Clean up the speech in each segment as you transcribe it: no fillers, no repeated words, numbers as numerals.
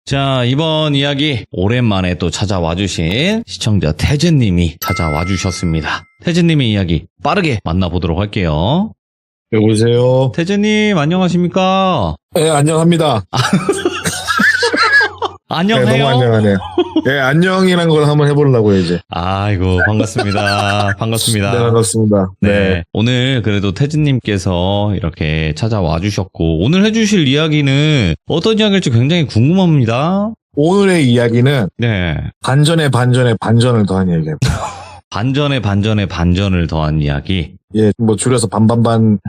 자, 이번 이야기 오랜만에 또 찾아와 주신 시청자 태진님이 찾아와 주셨습니다. 태진님의 이야기 빠르게 만나보도록 할게요. 여보세요. 태진님 안녕하십니까? 네, 안녕합니다. 안녕해요. 네, 너무 안녕하네요. 네, 안녕이란 걸 한번 해보려고요, 이제. 아이고, 반갑습니다. 반갑습니다. 네, 반갑습니다. 네. 오늘 그래도 태진님께서 이렇게 찾아와 주셨고, 오늘 해주실 이야기는 어떤 이야기일지 굉장히 궁금합니다. 오늘의 이야기는 네. 반전에 반전을 더한 이야기입니다. 반전에 반전을 더한 이야기. 예, 뭐 줄여서 반반반.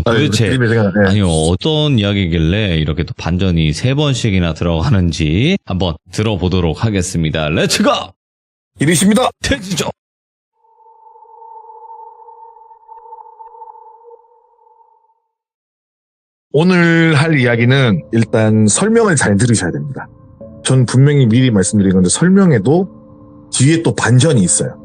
도대체, 네. 아니요, 어떤 이야기길래 이렇게 또 반전이 3번씩이나 들어가는지 한번 들어보도록 하겠습니다. 렛츠고! 이리십니다. 태지죠! 오늘 할 이야기는 일단 설명을 잘 들으셔야 됩니다. 전 분명히 미리 말씀드린 건데 설명에도 뒤에 또 반전이 있어요.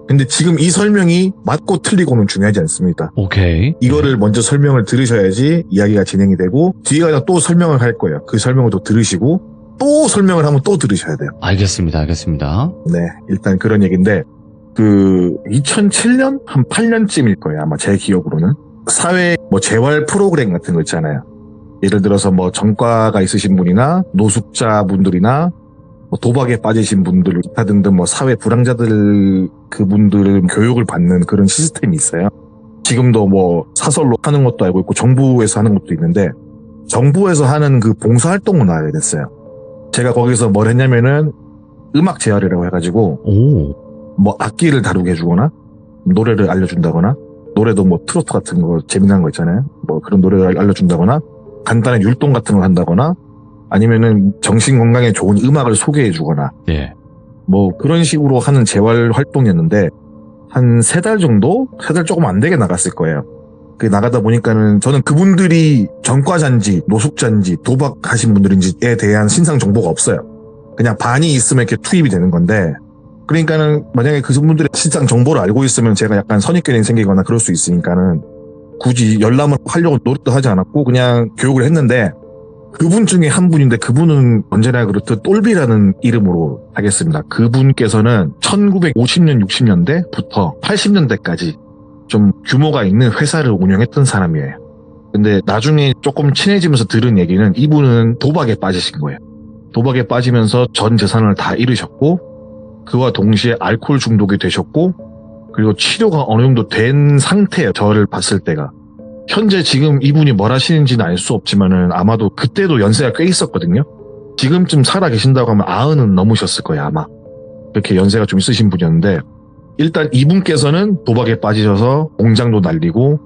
근데 지금 이 설명이 맞고 틀리고는 중요하지 않습니다. 오케이. 이거를 먼저 설명을 들으셔야지 이야기가 진행이 되고 뒤에 가서 또 설명을 할 거예요. 그 설명을 또 들으시고 또 설명을 하면 또 들으셔야 돼요. 알겠습니다. 네, 일단 그런 얘기인데 2007년? 한 8년쯤일 거예요. 아마 제 기억으로는. 사회 재활 프로그램 같은 거 있잖아요. 예를 들어서 전과가 있으신 분이나 노숙자분들이나 도박에 빠지신 분들, 기타 등등 사회 불황자들 그분들 교육을 받는 그런 시스템이 있어요. 지금도 사설로 하는 것도 알고 있고 정부에서 하는 것도 있는데 정부에서 하는 그 봉사활동을 알게 됐어요. 제가 거기서 뭘 했냐면은 음악 재활이라고 해가지고 악기를 다루게 해주거나 노래를 알려준다거나 노래도 트로트 같은 거 재미난 거 있잖아요. 그런 노래를 알려준다거나 간단한 율동 같은 걸 한다거나 아니면은 정신 건강에 좋은 음악을 소개해주거나 예. 그런 식으로 하는 재활 활동이었는데 한 3달 정도? 3달 조금 안 되게 나갔을 거예요. 나가다 보니까는 저는 그분들이 전과자인지 노숙자인지 도박하신 분들인지에 대한 신상 정보가 없어요. 그냥 반이 있으면 이렇게 투입이 되는 건데 그러니까는 만약에 그분들의 신상 정보를 알고 있으면 제가 약간 선입견이 생기거나 그럴 수 있으니까는 굳이 열람을 하려고 노력도 하지 않았고 그냥 교육을 했는데 그분 중에 한 분인데 그분은 언제나 그렇듯 똘비라는 이름으로 하겠습니다. 그분께서는 1950년, 60년대부터 80년대까지 좀 규모가 있는 회사를 운영했던 사람이에요. 근데 나중에 조금 친해지면서 들은 얘기는 이분은 도박에 빠지신 거예요. 도박에 빠지면서 전 재산을 다 잃으셨고 그와 동시에 알코올 중독이 되셨고 그리고 치료가 어느 정도 된 상태예요. 저를 봤을 때가. 현재 지금 이분이 뭘 하시는지는 알 수 없지만은 아마도 그때도 연세가 꽤 있었거든요. 지금쯤 살아 계신다고 하면 90은 넘으셨을 거예요, 아마. 그렇게 연세가 좀 있으신 분이었는데 일단 이분께서는 도박에 빠지셔서 공장도 날리고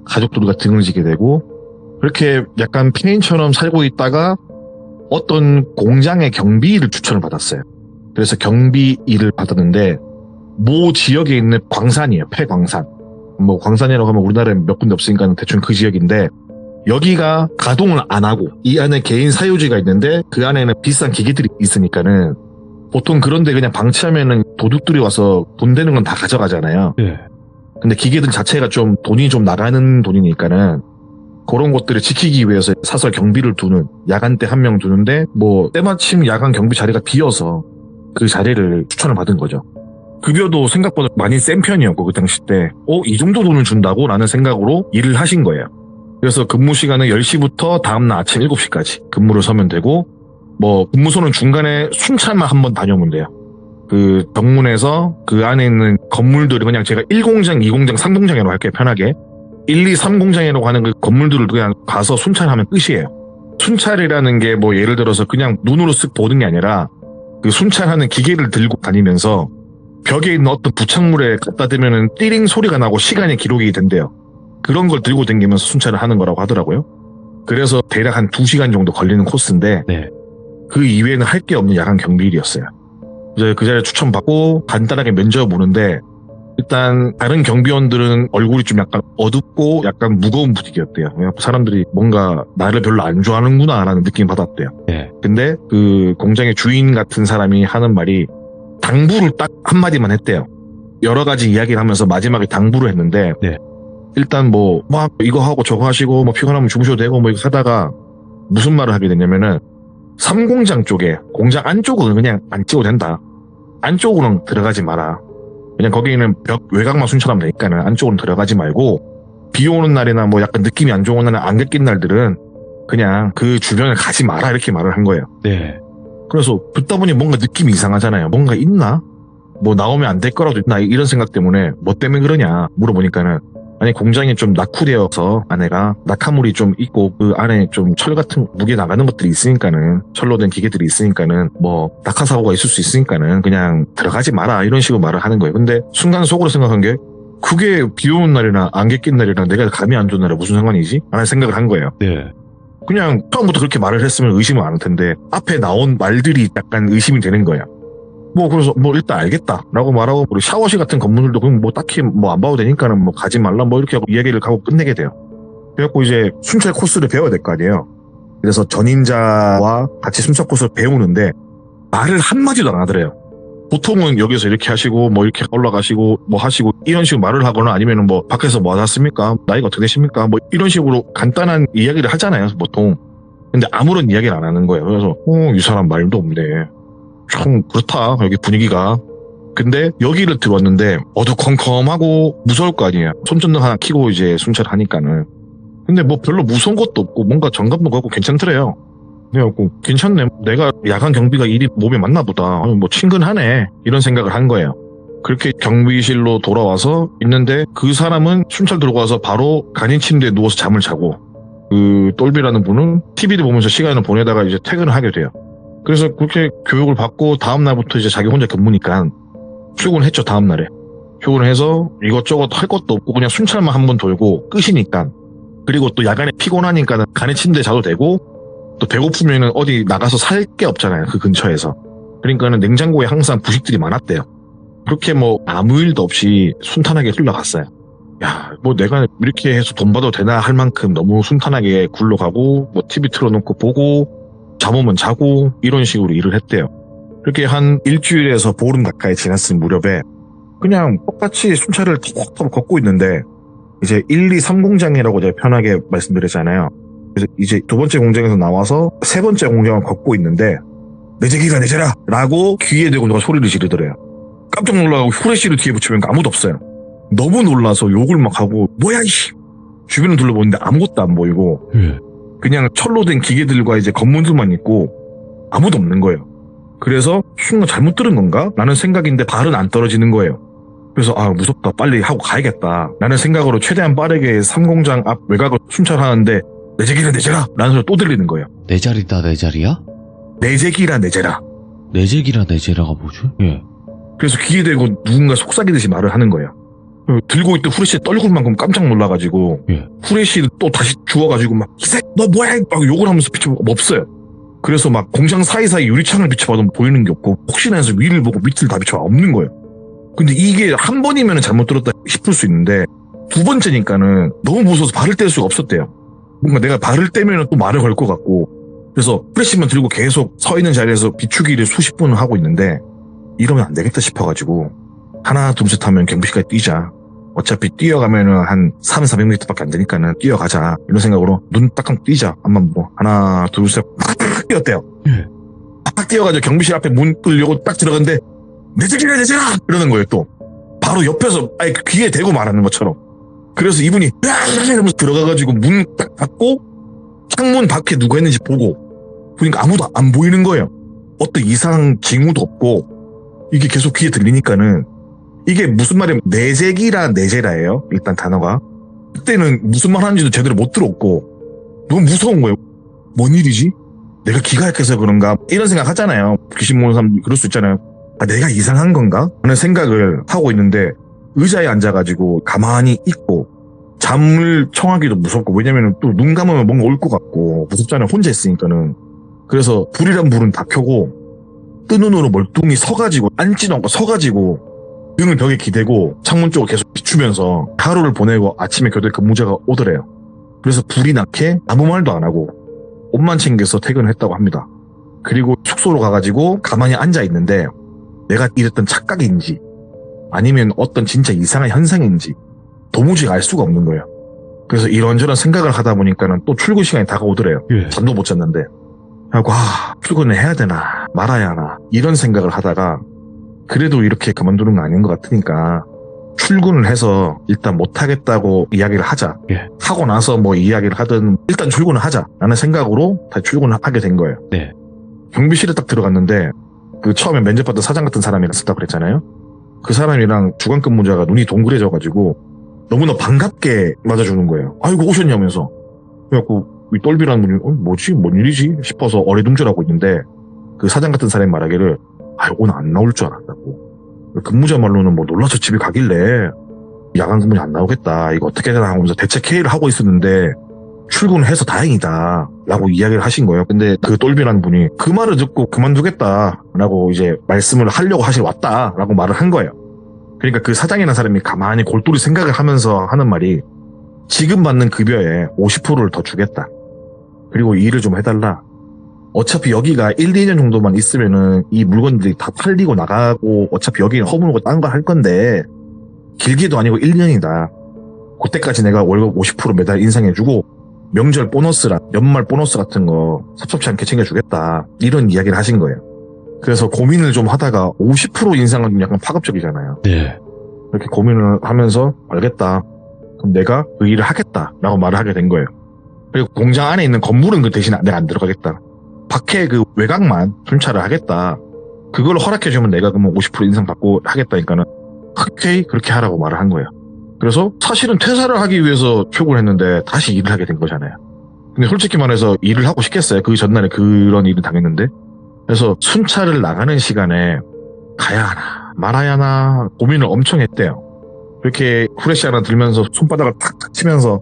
가족들과 등을 지게 되고 그렇게 약간 피해인처럼 살고 있다가 어떤 공장의 경비 일을 추천을 받았어요. 그래서 경비 일을 받았는데 모 지역에 있는 광산이에요, 폐광산. 광산이라고 하면 우리나라에 몇 군데 없으니까 대충 그 지역인데 여기가 가동을 안 하고 이 안에 개인 사유지가 있는데 그 안에는 비싼 기계들이 있으니까는 보통 그런데 그냥 방치하면은 도둑들이 와서 돈 되는 건 다 가져가잖아요. 예. 근데 기계들 자체가 돈이 좀 나가는 돈이니까는 그런 것들을 지키기 위해서 사설 경비를 두는 야간대 한 명 두는데 때마침 야간 경비 자리가 비어서 그 자리를 추천을 받은 거죠. 급여도 생각보다 많이 센 편이었고 그 당시 때 이 정도 돈을 준다고? 라는 생각으로 일을 하신 거예요. 그래서 근무 시간은 10시부터 다음날 아침 7시까지 근무를 서면 되고 근무소는 중간에 순찰만 한번 다녀오면 돼요. 그 정문에서 그 안에 있는 건물들을 그냥 제가 1공장, 2공장, 3공장이라고 할게요. 편하게 1, 2, 3공장이라고 하는 그 건물들을 그냥 가서 순찰하면 끝이에요. 순찰이라는 게 예를 들어서 그냥 눈으로 쓱 보는 게 아니라 그 순찰하는 기계를 들고 다니면서 벽에 있는 어떤 부착물에 갖다 대면은 띠링 소리가 나고 시간이 기록이 된대요. 그런 걸 들고 다니면서 순찰을 하는 거라고 하더라고요. 그래서 대략 한 2시간 정도 걸리는 코스인데 네. 그 이외에는 할 게 없는 야간 경비일이었어요. 이제 그 자리에 추천받고 간단하게 면접을 보는데 일단 다른 경비원들은 얼굴이 좀 약간 어둡고 약간 무거운 분위기였대요. 사람들이 뭔가 나를 별로 안 좋아하는구나 라는 느낌 받았대요. 네. 근데 그 공장의 주인 같은 사람이 하는 말이 당부를 딱 한마디만 했대요. 여러 가지 이야기를 하면서 마지막에 당부를 했는데 네. 일단 이거 하고 저거 하시고 피곤하면 주무셔도 되고 이거 하다가 무슨 말을 하게 됐냐면은 3공장 쪽에 공장 안쪽은 그냥 안 찍어도 된다. 안쪽으로는 들어가지 마라. 그냥 거기는 벽 외곽만 순찰하면 되니까는 안쪽으로는 들어가지 말고 비 오는 날이나 뭐 약간 느낌이 안 좋은 날이나 안개 낀 날들은 그냥 그 주변을 가지 마라 이렇게 말을 한 거예요. 네. 그래서 듣다 보니 뭔가 느낌이 이상하잖아요. 뭔가 있나? 뭐 나오면 안 될 거라도 있나? 이런 생각 때문에 뭐 때문에 그러냐 물어보니까는 아니 공장이 좀 낙후되어서 안에가 낙하물이 좀 있고 그 안에 좀 철 같은 무게 나가는 것들이 있으니까는 철로 된 기계들이 있으니까는 뭐 낙하 사고가 있을 수 있으니까는 그냥 들어가지 마라 이런 식으로 말을 하는 거예요. 근데 순간 속으로 생각한 게 그게 비 오는 날이나 안개 낀 날이랑 내가 감이 안 좋은 날에 무슨 상관이지? 라는 생각을 한 거예요. 네. 그냥 처음부터 그렇게 말을 했으면 의심은 안 할 텐데 앞에 나온 말들이 약간 의심이 되는 거야. 뭐 그래서 뭐 일단 알겠다라고 말하고 우리 샤워실 같은 건물들도 그럼 뭐 딱히 뭐 안 봐도 되니까는 뭐 가지 말라 뭐 이렇게 하고 이야기를 하고 끝내게 돼요. 그래갖고 이제 순찰 코스를 배워야 될 거 아니에요. 그래서 전임자와 같이 순찰 코스를 배우는데 말을 한마디도 안 하더래요. 보통은 여기서 이렇게 하시고 뭐 이렇게 올라가시고 뭐 하시고 이런 식으로 말을 하거나 아니면은 뭐 밖에서 뭐 하셨습니까? 나이가 어떻게 되십니까? 뭐 이런 식으로 간단한 이야기를 하잖아요, 보통. 근데 아무런 이야기를 안 하는 거예요. 그래서 이 사람 말도 없네. 참 그렇다 여기 분위기가. 근데 여기를 들어왔는데 어두컴컴하고 무서울 거 아니에요. 손전등 하나 켜고 이제 순찰하니까는. 근데 뭐 별로 무서운 것도 없고 뭔가 정감도 가고 괜찮더래요. 그래갖고 괜찮네. 내가 야간 경비가 일이 몸에 맞나 보다. 뭐 친근하네. 이런 생각을 한 거예요. 그렇게 경비실로 돌아와서 있는데 그 사람은 순찰 들어가서 바로 간이 침대에 누워서 잠을 자고 그 똘비라는 분은 TV를 보면서 시간을 보내다가 이제 퇴근을 하게 돼요. 그래서 그렇게 교육을 받고 다음날부터 이제 자기 혼자 근무니까 출근했죠. 다음날에. 출근해서 이것저것 할 것도 없고 그냥 순찰만 한번 돌고 끝이니까. 그리고 또 야간에 피곤하니까 간이 침대에 자도 되고 또 배고프면은 어디 나가서 살 게 없잖아요. 그 근처에서. 그러니까는 냉장고에 항상 부식들이 많았대요. 그렇게 뭐 아무 일도 없이 순탄하게 흘러갔어요. 야, 뭐 내가 이렇게 해서 돈 받아도 되나 할 만큼 너무 순탄하게 굴러가고 뭐 TV 틀어놓고 보고 잠 오면 자고 이런 식으로 일을 했대요. 그렇게 한 일주일에서 보름 가까이 지났을 무렵에 그냥 똑같이 순찰을 톡톡 걷고 있는데 이제 1, 2, 3공장이라고 제가 편하게 말씀드렸잖아요. 그래서 이제 두 번째 공장에서 나와서 세 번째 공장을 걷고 있는데 내재기가 내재라! 라고 귀에 대고 누가 소리를 지르더래요. 깜짝 놀라고 후레쉬를 뒤에 붙이면 아무도 없어요. 너무 놀라서 욕을 막 하고 뭐야 이씨! 주변을 둘러보는데 아무것도 안 보이고 그냥 철로 된 기계들과 이제 건물들만 있고 아무도 없는 거예요. 그래서 순간 잘못 들은 건가? 라는 생각인데 발은 안 떨어지는 거예요. 그래서 무섭다 빨리 하고 가야겠다 라는 생각으로 최대한 빠르게 3공장 앞 외곽을 순찰하는데 내재기라 내재라 라는 소리가 또 들리는 거예요. 내 자리다 내 자리야? 내재기라 내재라. 내재기라 내재라가 뭐죠? 예. 그래서 귀에 대고 누군가 속삭이듯이 말을 하는 거예요. 들고 있던 후레쉬에 떨굴 만큼 깜짝 놀라가지고 예. 후레쉬를 또 다시 주워가지고 막 이 새끼 너 뭐야 막 욕을 하면서 비춰보고 없어요. 그래서 막 공장 사이사이 유리창을 비춰봐도 보이는 게 없고 혹시나 해서 위를 보고 밑을 다 비춰봐 없는 거예요. 근데 이게 한 번이면 잘못 들었다 싶을 수 있는데 두 번째니까는 너무 무서워서 발을 뗄 수가 없었대요. 뭔가 내가 발을 떼면 또 말을 걸 것 같고 그래서 프레시만 들고 계속 서 있는 자리에서 비추기를 수십 분을 하고 있는데 이러면 안 되겠다 싶어가지고 하나 둘 셋 하면 경비실까지 뛰자. 어차피 뛰어가면은 한 300~400m밖에 안 되니까는 뛰어가자. 이런 생각으로 눈 딱 감고 뛰자. 한번 뭐 하나 둘 셋 팍 뛰었대요. 팍 뛰어가지고 경비실 앞에 문 뚫려고 딱 들어갔는데 내재기라 내재라 이러는 거예요. 또 바로 옆에서 아예 귀에 대고 말하는 것처럼. 그래서 이분이 이러면서 들어가가지고 문 딱 닫고 창문 밖에 누가 있는지 보고 보니까 아무도 안 보이는 거예요. 어떤 이상 징후도 없고 이게 계속 귀에 들리니까는 이게 무슨 말이에요? 내재기라 내재라예요. 일단 단어가. 그때는 무슨 말 하는지도 제대로 못 들었고 너무 무서운 거예요. 뭔 일이지? 내가 기가 약해서 그런가? 이런 생각 하잖아요. 귀신 보는 사람 그럴 수 있잖아요. 내가 이상한 건가? 하는 생각을 하고 있는데 의자에 앉아가지고 가만히 있고 잠을 청하기도 무섭고 왜냐면 또 눈 감으면 뭔가 올 것 같고 무섭잖아요. 혼자 있으니까는. 그래서 불이란 불은 다 켜고 뜬 눈으로 멀뚱히 서가지고 앉지도 않고 서가지고 등을 벽에 기대고 창문 쪽을 계속 비추면서 하루를 보내고 아침에 교대 근무자가 오더래요. 그래서 불이 나게 아무 말도 안 하고 옷만 챙겨서 퇴근을 했다고 합니다. 그리고 숙소로 가가지고 가만히 앉아있는데 내가 이랬던 착각인지 아니면 어떤 진짜 이상한 현상인지 도무지 알 수가 없는 거예요. 그래서 이런저런 생각을 하다 보니까는 또 출근 시간이 다가오더래요. 예. 잠도 못 잤는데 하고 출근을 해야 되나 말아야 하나 이런 생각을 하다가 그래도 이렇게 그만두는 거 아닌 것 같으니까 출근을 해서 일단 못하겠다고 이야기를 하자. 예. 하고 나서 뭐 이야기를 하든 일단 출근을 하자 라는 생각으로 다시 출근을 하게 된 거예요. 네. 경비실에 딱 들어갔는데 그 처음에 면접받던 사장 같은 사람이랑 썼다고 그랬잖아요. 그 사람이랑 주간 근무자가 눈이 동그래져가지고 너무나 반갑게 맞아주는 거예요. 아이고 오셨냐면서. 그래갖고 이 똘비라는 분이 뭐지? 뭔 일이지? 싶어서 어리둥절하고 있는데 그 사장 같은 사람이 말하기를 오늘 안 나올 줄 알았다고. 근무자 말로는 뭐 놀라서 집에 가길래 야간 근무에 안 나오겠다. 이거 어떻게 해야 되나 하면서 대책 회의를 하고 있었는데 출근을 해서 다행이다 라고 이야기를 하신 거예요. 근데 그 똘비라는 분이 그 말을 듣고 그만두겠다 라고 이제 말씀을 하려고 하실 왔다 라고 말을 한 거예요. 그러니까 그 사장이라는 사람이 가만히 골똘히 생각을 하면서 하는 말이 지금 받는 급여에 50%를 더 주겠다. 그리고 이 일을 좀 해달라. 어차피 여기가 1, 2년 정도만 있으면은 이 물건들이 다 팔리고 나가고 어차피 여기는 허물고 딴 거 할 건데 길게도 아니고 1년이다. 그때까지 내가 월급 50% 매달 인상해주고 명절 보너스랑 연말 보너스 같은 거 섭섭치 않게 챙겨주겠다. 이런 이야기를 하신 거예요. 그래서 고민을 좀 하다가 50% 인상은 좀 약간 파급적이잖아요. 네. 이렇게 고민을 하면서 알겠다. 그럼 내가 그 일을 하겠다라고 말을 하게 된 거예요. 그리고 공장 안에 있는 건물은 그 대신 내가 안 들어가겠다. 밖에 그 외곽만 순찰을 하겠다. 그걸 허락해주면 내가 그러면 50% 인상 받고 하겠다니까는 오케이 그렇게 하라고 말을 한 거예요. 그래서 사실은 퇴사를 하기 위해서 출근을 했는데 다시 일을 하게 된 거잖아요. 근데 솔직히 말해서 일을 하고 싶겠어요. 그 전날에 그런 일을 당했는데. 그래서 순찰을 나가는 시간에 가야 하나 말아야 하나 고민을 엄청 했대요. 이렇게 후레쉬 하나 들면서 손바닥을 탁탁 치면서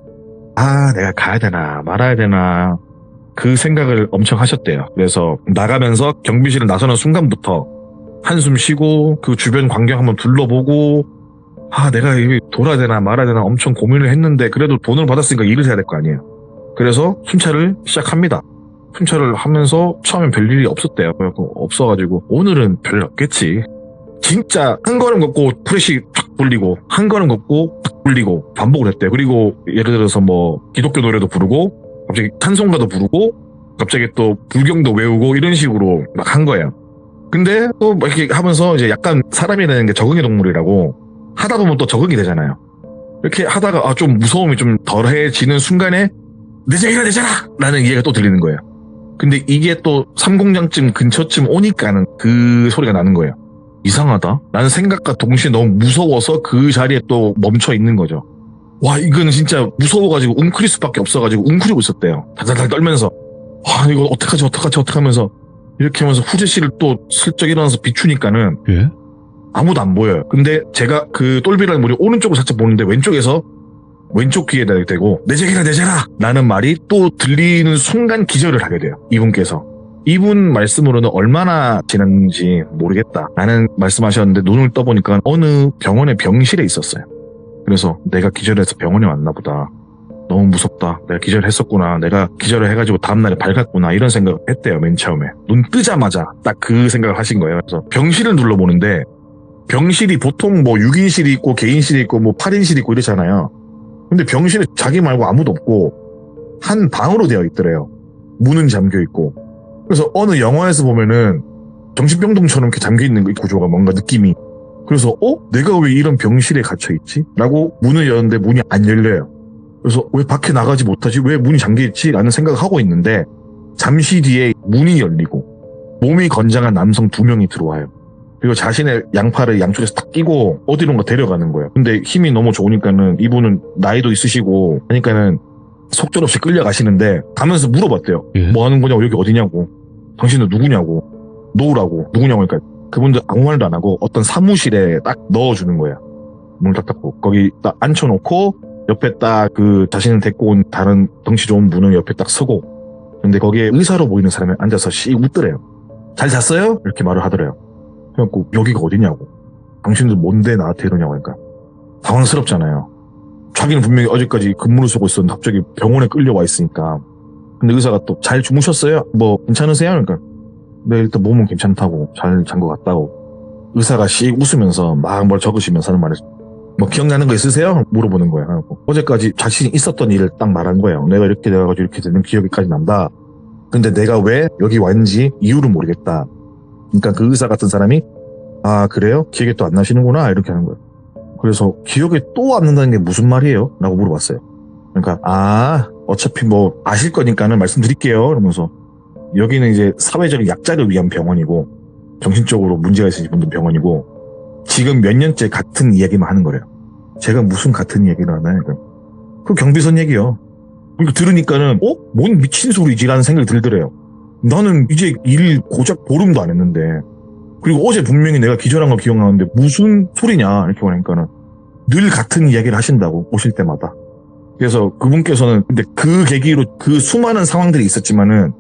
내가 가야 되나 말아야 되나 그 생각을 엄청 하셨대요. 그래서 나가면서 경비실을 나서는 순간부터 한숨 쉬고 그 주변 광경 한번 둘러보고 내가 이게 돌아야 되나 말아야 되나 엄청 고민을 했는데 그래도 돈을 받았으니까 일을 해야 될 거 아니에요. 그래서 순찰을 시작합니다. 순찰을 하면서 처음엔 별일이 없었대요. 없어가지고 오늘은 별일 없겠지. 진짜 한 걸음 걷고 프레시 탁 돌리고 한 걸음 걷고 탁 돌리고 반복을 했대요. 그리고 예를 들어서 뭐 기독교 노래도 부르고 갑자기 찬송가도 부르고 갑자기 또 불경도 외우고 이런 식으로 막 한 거예요. 근데 또 막 이렇게 하면서 이제 약간 사람이라는 게 적응의 동물이라고 하다 보면 또 적응이 되잖아요. 이렇게 하다가 좀 무서움이 좀 덜해지는 순간에 내장이라 내잖아! 라는 이야기가 또 들리는 거예요. 근데 이게 또 삼공장쯤 근처쯤 오니까는 그 소리가 나는 거예요. 이상하다? 라는 생각과 동시에 너무 무서워서 그 자리에 또 멈춰 있는 거죠. 와, 이거는 진짜 무서워가지고 웅크릴 수밖에 없어가지고 웅크리고 있었대요. 달달달 떨면서. 이거 어떡하지 하면서 이렇게 하면서 후제실을 또 슬쩍 일어나서 비추니까는 예? 아무도 안 보여요. 근데 제가 그 똘비라는 분이 오른쪽을 살짝 보는데 왼쪽에서 왼쪽 귀에다 대고 내재기라 내재라 라는 말이 또 들리는 순간 기절을 하게 돼요. 이분께서. 이분 말씀으로는 얼마나 지났는지 모르겠다 라는 말씀하셨는데 눈을 떠보니까 어느 병원의 병실에 있었어요. 그래서 내가 기절해서 병원에 왔나 보다. 너무 무섭다. 내가 기절했었구나. 내가 기절을 해가지고 다음날에 밝았구나. 이런 생각을 했대요. 맨 처음에. 눈 뜨자마자 딱 그 생각을 하신 거예요. 그래서 병실을 둘러보는데 병실이 보통 뭐 6인실이 있고 개인실이 있고 뭐 8인실이 있고 이러잖아요. 근데 병실에 자기 말고 아무도 없고 한 방으로 되어 있더래요. 문은 잠겨 있고. 그래서 어느 영화에서 보면은 정신병동처럼 이렇게 잠겨 있는 구조가 뭔가 느낌이. 그래서 내가 왜 이런 병실에 갇혀 있지? 라고 문을 여는데 문이 안 열려요. 그래서 왜 밖에 나가지 못하지? 왜 문이 잠겨 있지? 라는 생각을 하고 있는데 잠시 뒤에 문이 열리고 몸이 건장한 남성 2명이 들어와요. 그리고 자신의 양팔을 양쪽에서 탁 끼고 어디론가 데려가는 거예요. 근데 힘이 너무 좋으니까는 이분은 나이도 있으시고 하니까는 속절없이 끌려가시는데 가면서 물어봤대요. 예? 뭐 하는 거냐고, 여기 어디냐고, 당신은 누구냐고, 놓으라고, 누구냐고. 그러니까 그분들 아무 말도 안 하고 어떤 사무실에 딱 넣어주는 거예요. 문을 딱 닫고 거기 딱 앉혀놓고 옆에 딱 그 자신을 데리고 온 다른 덩치 좋은 분은 옆에 딱 서고, 근데 거기에 의사로 보이는 사람이 앉아서 씩 웃더래요. 잘 잤어요? 이렇게 말을 하더래요. 그래갖고 여기가 어디냐고, 당신들 뭔데 나한테 이러냐고 하니까 당황스럽잖아요. 자기는 분명히 어제까지 근무를 쓰고 있었는데 갑자기 병원에 끌려와 있으니까. 근데 의사가 또 잘 주무셨어요? 뭐 괜찮으세요? 그러니까 네, 일단 몸은 괜찮다고, 잘 잔 것 같다고. 의사가 씩 웃으면서 막 뭘 적으시면서 하는 말을, 뭐 기억나는 거 있으세요? 물어보는 거예요. 어제까지 자신이 있었던 일을 딱 말한 거예요. 내가 이렇게 돼가지고 이렇게 되는 기억이까지 난다. 근데 내가 왜 여기 왔는지 이유를 모르겠다. 그러니까 그 의사 같은 사람이 아 그래요? 기억이 또 안 나시는구나 이렇게 하는 거예요. 그래서 기억이 또 안 난다는 게 무슨 말이에요? 라고 물어봤어요. 그러니까 어차피 뭐 아실 거니까는 말씀드릴게요. 이러면서 여기는 이제 사회적 약자를 위한 병원이고 정신적으로 문제가 있으신 분들 병원이고 지금 몇 년째 같은 이야기만 하는 거래요. 제가 무슨 같은 이야기를 하나요? 그 경비선 얘기요. 그러니까 들으니까는 뭔 미친 소리지라는 생각이 들더래요. 나는 이제 일 고작 보름도 안 했는데 그리고 어제 분명히 내가 기절한 거 기억나는데 무슨 소리냐 이렇게 말하니까는 늘 같은 이야기를 하신다고 오실 때마다. 그래서 그분께서는 근데 그 계기로 그 수많은 상황들이 있었지만은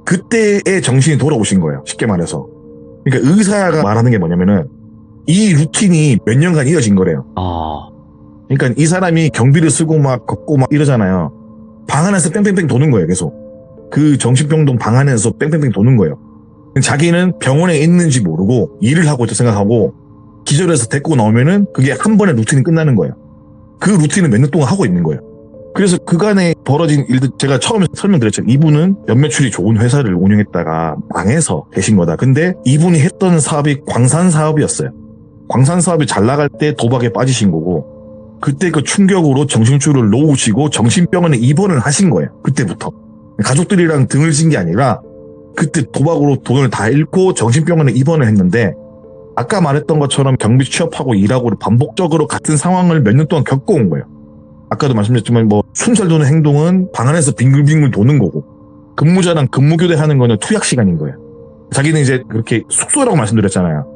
그때의 정신이 돌아오신 거예요. 쉽게 말해서. 그러니까 의사가 말하는 게 뭐냐면은 이 루틴이 몇 년간 이어진 거래요. 그러니까 이 사람이 경비를 쓰고 막 걷고 막 이러잖아요. 방 안에서 뺑뺑뺑 도는 거예요, 계속. 그 정신병동 방 안에서 뺑뺑뺑 도는 거예요. 자기는 병원에 있는지 모르고 일을 하고 있다 생각하고 기절해서 데리고 나오면은 그게 한 번에 루틴이 끝나는 거예요. 그 루틴을 몇 년 동안 하고 있는 거예요. 그래서 그간에 벌어진 일들 제가 처음에 설명드렸죠. 이분은 연매출이 좋은 회사를 운영했다가 망해서 계신 거다. 근데 이분이 했던 사업이 광산 사업이었어요. 광산 사업이 잘 나갈 때 도박에 빠지신 거고 그때 그 충격으로 정신줄을 놓으시고 정신병원에 입원을 하신 거예요. 그때부터. 가족들이랑 등을 진 게 아니라 그때 도박으로 돈을 다 잃고 정신병원에 입원을 했는데 아까 말했던 것처럼 경비 취업하고 일하고 반복적으로 같은 상황을 몇 년 동안 겪어온 거예요. 아까도 말씀드렸지만 뭐 순찰 도는 행동은 방 안에서 빙글빙글 도는 거고 근무자랑 근무교대하는 거는 투약 시간인 거예요. 자기는 이제 그렇게 숙소라고 말씀드렸잖아요.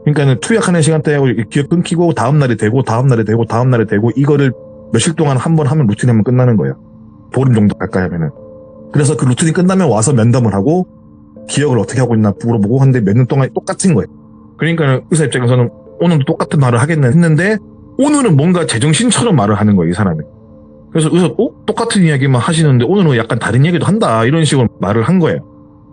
그러니까는 투약하는 시간대에 기억 끊기고 다음날이 되고 다음날이 되고 다음날이 되고 이거를 며칠 동안 한 번 하면 루틴 하면 끝나는 거예요. 보름 정도 가까이 하면은. 그래서 그 루틴이 끝나면 와서 면담을 하고 기억을 어떻게 하고 있나 물어보고 하는데 몇 년 동안 똑같은 거예요. 그러니까 의사 입장에서는 오늘도 똑같은 말을 하겠네 했는데 오늘은 뭔가 제정신처럼 말을 하는 거예요, 이 사람이. 그래서 의사 똑같은 이야기만 하시는데 오늘은 약간 다른 이야기도 한다 이런 식으로 말을 한 거예요.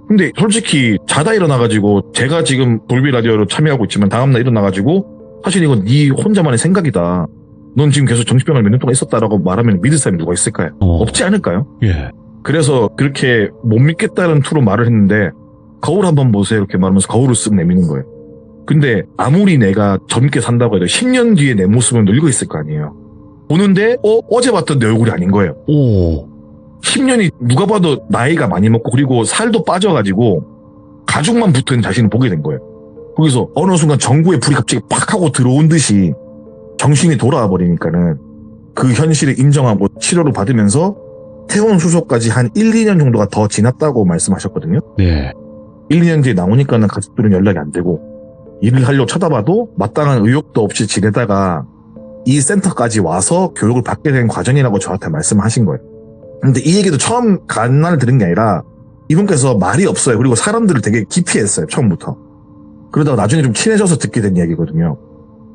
근데 솔직히 자다 일어나가지고 제가 지금 돌비 라디오로 참여하고 있지만 다음날 일어나가지고 사실 이건 네 혼자만의 생각이다. 넌 지금 계속 정신병원에 몇 년 동안 있었다라고 말하면 믿을 사람이 누가 있을까요? 없지 않을까요? 예. 그래서 그렇게 못 믿겠다는 투로 말을 했는데 거울 한번 보세요 이렇게 말하면서 거울을 쓱 내미는 거예요. 근데 아무리 내가 젊게 산다고 해도 10년 뒤에 내 모습은 늙어 있을 거 아니에요. 보는데 어제 봤던 내 얼굴이 아닌 거예요. 10년이 누가 봐도 나이가 많이 먹고 그리고 살도 빠져가지고 가죽만 붙은 자신을 보게 된 거예요. 거기서 어느 순간 전구에 불이 갑자기 팍 하고 들어온 듯이 정신이 돌아와 버리니까는 그 현실을 인정하고 치료를 받으면서 퇴원 수속까지 한 1, 2년 정도가 더 지났다고 말씀하셨거든요. 네. 1, 2년 뒤에 나오니까는 가족들은 연락이 안 되고 일을 하려고 쳐다봐도 마땅한 의욕도 없이 지내다가 이 센터까지 와서 교육을 받게 된 과정이라고 저한테 말씀하신 거예요. 근데 이 얘기도 처음 간날 들은 게 아니라 이분께서 말이 없어요. 그리고 사람들을 되게 기피했어요. 처음부터. 그러다가 나중에 좀 친해져서 듣게 된 이야기거든요.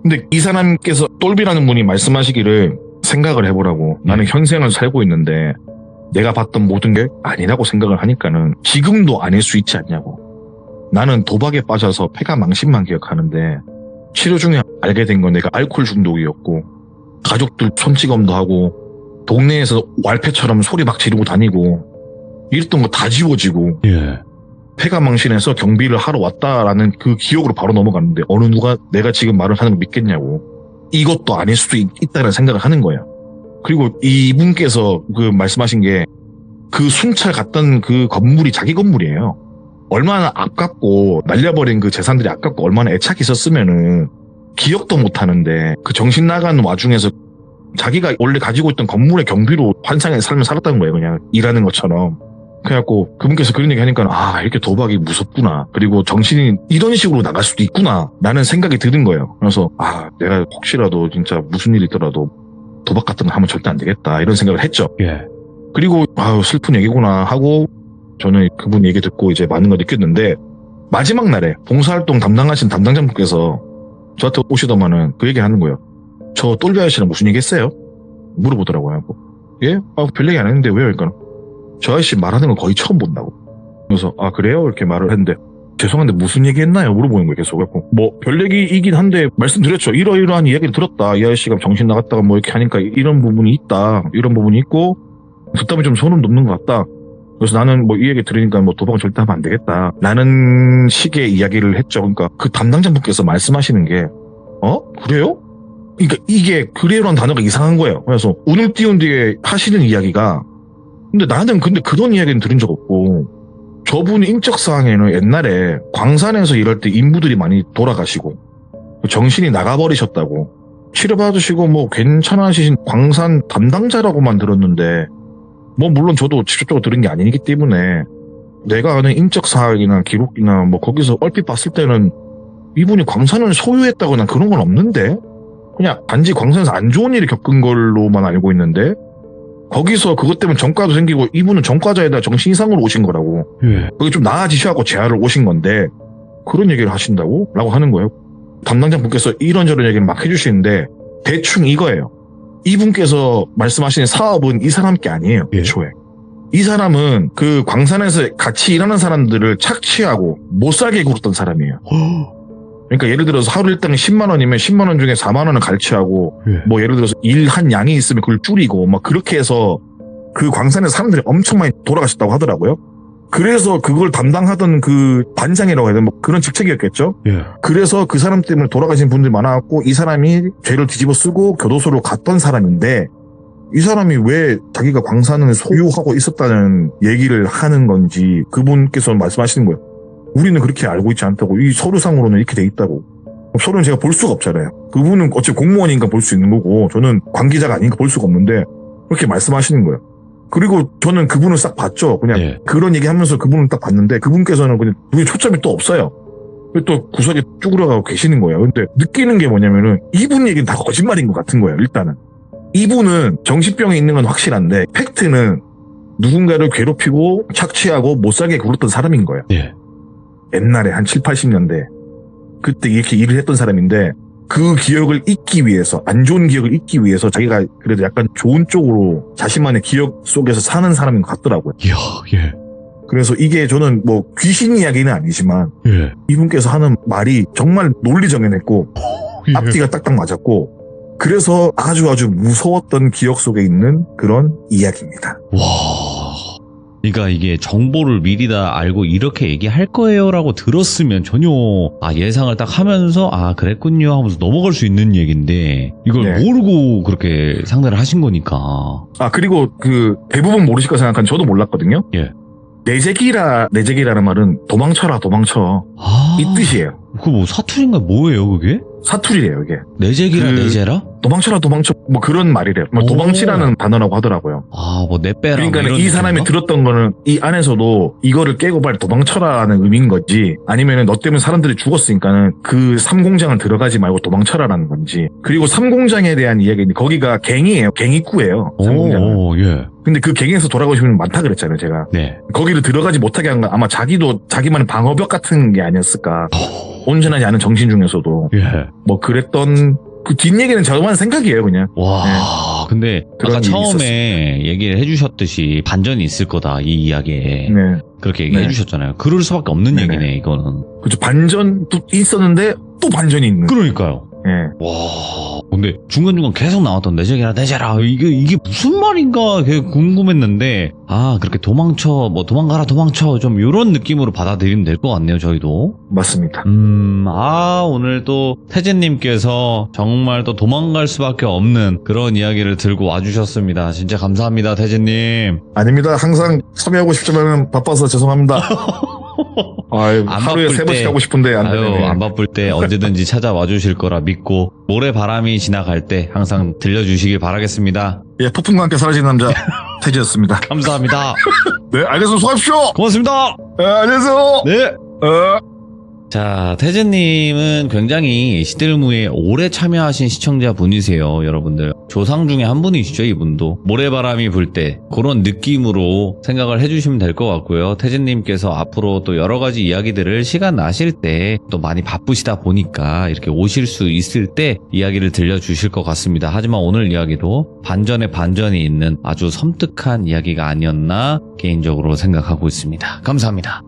근데 이 사람께서 똘비라는 분이 말씀하시기를 생각을 해보라고. 나는 현생을 살고 있는데 내가 봤던 모든 게 아니라고 생각을 하니까는 지금도 아닐 수 있지 않냐고. 나는 도박에 빠져서 폐가 망신만 기억하는데 치료 중에 알게 된 건 내가 알코올 중독이었고 가족들 손찌검도 하고 동네에서 왈패처럼 소리 막 지르고 다니고 이랬던 거 다 지워지고 예. 폐가 망신해서 경비를 하러 왔다라는 그 기억으로 바로 넘어갔는데 어느 누가 내가 지금 말을 하는 거 믿겠냐고. 이것도 아닐 수도 있다는 생각을 하는 거예요. 그리고 이분께서 그 말씀하신 게 그 순찰 갔던 그 건물이 자기 건물이에요. 얼마나 아깝고 날려버린 그 재산들이 아깝고 얼마나 애착이 있었으면은 기억도 못 하는데 그 정신 나간 와중에서 자기가 원래 가지고 있던 건물의 경비로 환상의 삶을 살았다는 거예요. 그냥 일하는 것처럼. 그래갖고 그분께서 그런 얘기 하니까 이렇게 도박이 무섭구나. 그리고 정신이 이런 식으로 나갈 수도 있구나 라는 생각이 드는 거예요. 그래서 내가 혹시라도 진짜 무슨 일이 있더라도 도박 같은 거 하면 절대 안 되겠다 이런 생각을 했죠. 예. 그리고 슬픈 얘기구나 하고 저는 그분 얘기 듣고 이제 많은 걸 느꼈는데 마지막 날에 봉사활동 담당하신 담당자분께서 저한테 오시더만은 그 얘기 하는 거예요. 저 똘비 아저씨랑 무슨 얘기 했어요? 물어보더라고요. 예? 별 얘기 안 했는데 왜요? 그러니까 저 아저씨 말하는 거 거의 처음 본다고. 그래서 그래요? 이렇게 말을 했는데 죄송한데 무슨 얘기 했나요? 물어보는 거예요. 계속. 뭐 별 얘기이긴 한데 말씀드렸죠. 이러이러한 이야기를 들었다. 이 아저씨가 정신 나갔다가 뭐 이렇게 하니까 이런 부분이 있다. 이런 부분이 있고 듣다 보면 좀 소름 돋는 것 같다. 그래서 나는 뭐 이 얘기 들으니까 뭐 도박은 절대 하면 안 되겠다. 라는 식의 이야기를 했죠. 그러니까 그 담당자분께서 말씀하시는 게, 그래요? 그러니까 이게 그래요라는 단어가 이상한 거예요. 그래서 운을 띄운 뒤에 하시는 이야기가, 근데 나는 그런 이야기는 들은 적 없고, 저분이 인적사항에는 옛날에 광산에서 일할 때 인부들이 많이 돌아가시고, 정신이 나가버리셨다고, 치료받으시고 뭐 괜찮으신 광산 담당자라고만 들었는데, 뭐 물론 저도 직접적으로 들은 게 아니기 때문에 내가 아는 인적사항이나 기록이나 뭐 거기서 얼핏 봤을 때는 이분이 광산을 소유했다거나 그런 건 없는데, 그냥 단지 광산에서 안 좋은 일을 겪은 걸로만 알고 있는데, 거기서 그것 때문에 전과도 생기고 이분은 전과자에다 정신 이상으로 오신 거라고. 예. 그게 좀 나아지셔갖고 재활을 오신 건데 그런 얘기를 하신다고? 라고 하는 거예요. 담당자분께서 이런저런 얘기를 막 해주시는데 대충 이거예요. 이분께서 말씀하시는 사업은 이 사람 게 아니에요. 예. 애초에. 이 사람은 그 광산에서 같이 일하는 사람들을 착취하고 못 살게 굴었던 사람이에요. 그러니까 예를 들어서 하루 일당 10만 원이면 10만 원 중에 4만 원을 갈취하고 예. 뭐 예를 들어서 일한 양이 있으면 그걸 줄이고 막 그렇게 해서 그 광산에 사람들이 엄청 많이 돌아가셨다고 하더라고요. 그래서 그걸 담당하던 그 반장이라고 해야 되나 뭐 그런 직책이었겠죠. 예. 그래서 그 사람 때문에 돌아가신 분들이 많아갖고 이 사람이 죄를 뒤집어 쓰고 교도소로 갔던 사람인데 이 사람이 왜 자기가 광산을 소유하고 있었다는 얘기를 하는 건지 그분께서 말씀하시는 거예요. 우리는 그렇게 알고 있지 않다고. 이 서류상으로는 이렇게 돼 있다고. 서류는 제가 볼 수가 없잖아요. 그분은 어차피 공무원이니까 볼 수 있는 거고 저는 관계자가 아니니까 볼 수가 없는데 그렇게 말씀하시는 거예요. 그리고 저는 그분을 싹 봤죠. 그냥 예. 그런 얘기 하면서 그분을 딱 봤는데 그분께서는 그냥 눈에 초점이 또 없어요. 또 구석에 쭈그려가고 계시는 거예요. 근데 느끼는 게 뭐냐면은 이분 얘기는 다 거짓말인 것 같은 거예요. 일단은. 이분은 정신병이 있는 건 확실한데 팩트는 누군가를 괴롭히고 착취하고 못 살게 굴었던 사람인 거예요. 예. 옛날에 한 7, 80년대 그때 이렇게 일을 했던 사람인데 그 기억을 잊기 위해서 안 좋은 기억을 잊기 위해서 자기가 그래도 약간 좋은 쪽으로 자신만의 기억 속에서 사는 사람인 것 같더라고요. 이야, 예. 그래서 이게 저는 뭐 귀신 이야기는 아니지만 예. 이분께서 하는 말이 정말 논리정연했고 예. 앞뒤가 딱딱 맞았고 그래서 아주 무서웠던 기억 속에 있는 그런 이야기입니다. 와. 그러니까 이게 정보를 미리 다 알고 이렇게 얘기할 거예요라고 들었으면 전혀 예상을 딱 하면서 그랬군요 하면서 넘어갈 수 있는 얘기인데 이걸 네. 모르고 그렇게 상대를 하신 거니까. 그리고 그 대부분 모르실 거 생각한 저도 몰랐거든요. 예. 내재기라는 말은 도망쳐라 도망쳐 이 뜻이에요. 그 뭐 사투리인가 뭐예요 그게? 사투리래요 이게. 내재기라 그- 내재라? 도망쳐라 도망쳐 뭐 그런 말이래요. 뭐 오. 도망치라는 단어라고 하더라고요. 뭐 내빼라. 그러니까 뭐 이런 이 사람이 느낌인가? 들었던 거는 이 안에서도 이거를 깨고 빨리 도망쳐라라는 의미인 거지 아니면은 너 때문에 사람들이 죽었으니까는 그 삼공장을 들어가지 말고 도망쳐라라는 건지. 그리고 삼공장에 대한 이야기는 거기가 갱이에요. 갱입구예요. 삼공장은. 오, 예. 근데 그 갱에서 돌아오시는 분 많다 그랬잖아요 제가. 네. 거기를 들어가지 못하게 한 건 아마 자기도 자기만의 방어벽 같은 게 아니었을까. 온전하지 않은 정신 중에서도 예. 뭐 그랬던 그 뒷얘기는 저만 생각이에요 그냥. 와, 근데 그런 아까 일이 처음에 얘기를 해주셨듯이 반전이 있을 거다 이 이야기에. 네. 그렇게 얘기해 네. 주셨잖아요. 그럴 수밖에 없는 네네. 얘기네 이거는. 그렇죠. 반전도 있었는데 또 반전이 있는. 그러니까요. 예. 와, 근데 중간중간 계속 나왔던 내재기라 내재라 이게 무슨 말인가 되게 궁금했는데 그렇게 도망가라 도망쳐 좀 이런 느낌으로 받아들이면 될 것 같네요 저희도. 맞습니다. 오늘 또 태진님께서 정말 또 도망갈 수밖에 없는 그런 이야기를 들고 와주셨습니다. 진짜 감사합니다 태진님. 아닙니다. 항상 참여하고 싶지만 바빠서 죄송합니다. 하루에 바쁠 3번씩 때. 하고 싶은데 안 되네. 안 바쁠 때 언제든지 찾아와 주실 거라 믿고 모래바람이 지나갈 때 항상 들려주시길 바라겠습니다. 예, 폭풍과 함께 사라진 남자 태지였습니다. 감사합니다. 네, 알겠습니다. 수고하십시오. 고맙습니다. 안녕하세요. 네. 자, 태진님은 굉장히 시들무에 오래 참여하신 시청자분이세요, 여러분들. 조상 중에 한 분이시죠, 이분도. 모래바람이 불 때 그런 느낌으로 생각을 해주시면 될 것 같고요. 태진님께서 앞으로 또 여러 가지 이야기들을 시간 나실 때 또 많이 바쁘시다 보니까 이렇게 오실 수 있을 때 이야기를 들려주실 것 같습니다. 하지만 오늘 이야기도 반전에 반전이 있는 아주 섬뜩한 이야기가 아니었나 개인적으로 생각하고 있습니다. 감사합니다.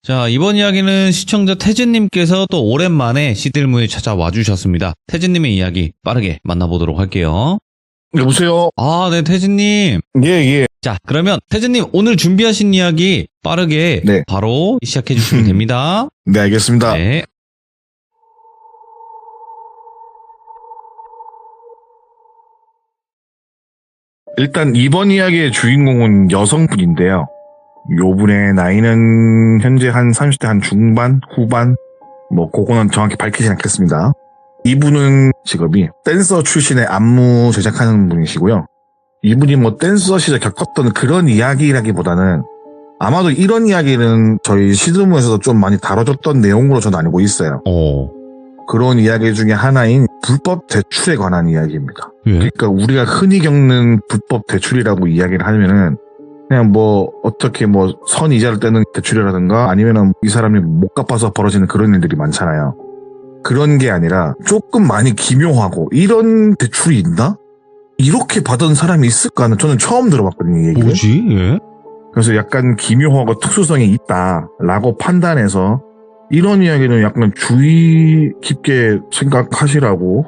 자, 이번 이야기는 시청자 태진님께서 또 오랜만에 시들무에 찾아와 주셨습니다. 태진님의 이야기 빠르게 만나보도록 할게요. 여보세요? 아, 네, 태진님. 예. 자, 그러면 태진님 오늘 준비하신 이야기 빠르게 네. 바로 시작해 주시면 됩니다. 네, 알겠습니다. 네. 일단 이번 이야기의 주인공은 여성분인데요. 요분의 나이는 현재 한 30대 한 중반, 후반, 그거는 정확히 밝히지 않겠습니다. 이분은 직업이 댄서 출신의 안무 제작하는 분이시고요. 이분이 댄서 시절 겪었던 그런 이야기라기보다는 아마도 이런 이야기는 저희 시드무에서도 좀 많이 다뤄졌던 내용으로 저는 알고 있어요. 그런 이야기 중에 하나인 불법 대출에 관한 이야기입니다. 예? 그러니까 우리가 흔히 겪는 불법 대출이라고 이야기를 하면은 그냥 어떻게 선이자를 떼는 대출이라든가 아니면은 이 사람이 못 갚아서 벌어지는 그런 일들이 많잖아요. 그런 게 아니라 조금 많이 기묘하고 이런 대출이 있나? 이렇게 받은 사람이 있을까는 저는 처음 들어봤거든요, 이 얘기를. 뭐지? 예? 그래서 약간 기묘하고 특수성이 있다라고 판단해서 이런 이야기는 약간 주의 깊게 생각하시라고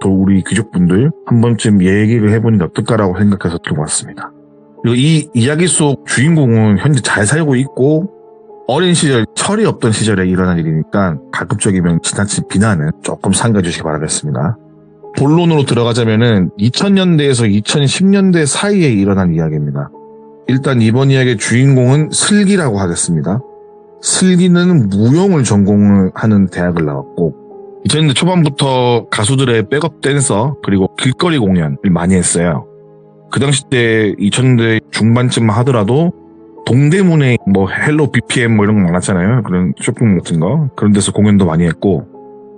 또 우리 귀족분들 한 번쯤 얘기를 해보는 게 어떨까라고 생각해서 들고 왔습니다. 그리고 이 이야기 속 주인공은 현재 잘 살고 있고 어린 시절 철이 없던 시절에 일어난 일이니까 가급적이면 지나친 비난은 조금 삼가주시기 바라겠습니다. 본론으로 들어가자면은 2000년대에서 2010년대 사이에 일어난 이야기입니다. 일단 이번 이야기의 주인공은 슬기라고 하겠습니다. 슬기는 무용을 전공을 하는 대학을 나왔고 2000년대 초반부터 가수들의 백업 댄서 그리고 길거리 공연을 많이 했어요. 그 당시 때 2000년대 중반쯤 하더라도 동대문에 헬로 BPM 이런 거 많았잖아요. 그런 쇼핑 같은 거. 그런 데서 공연도 많이 했고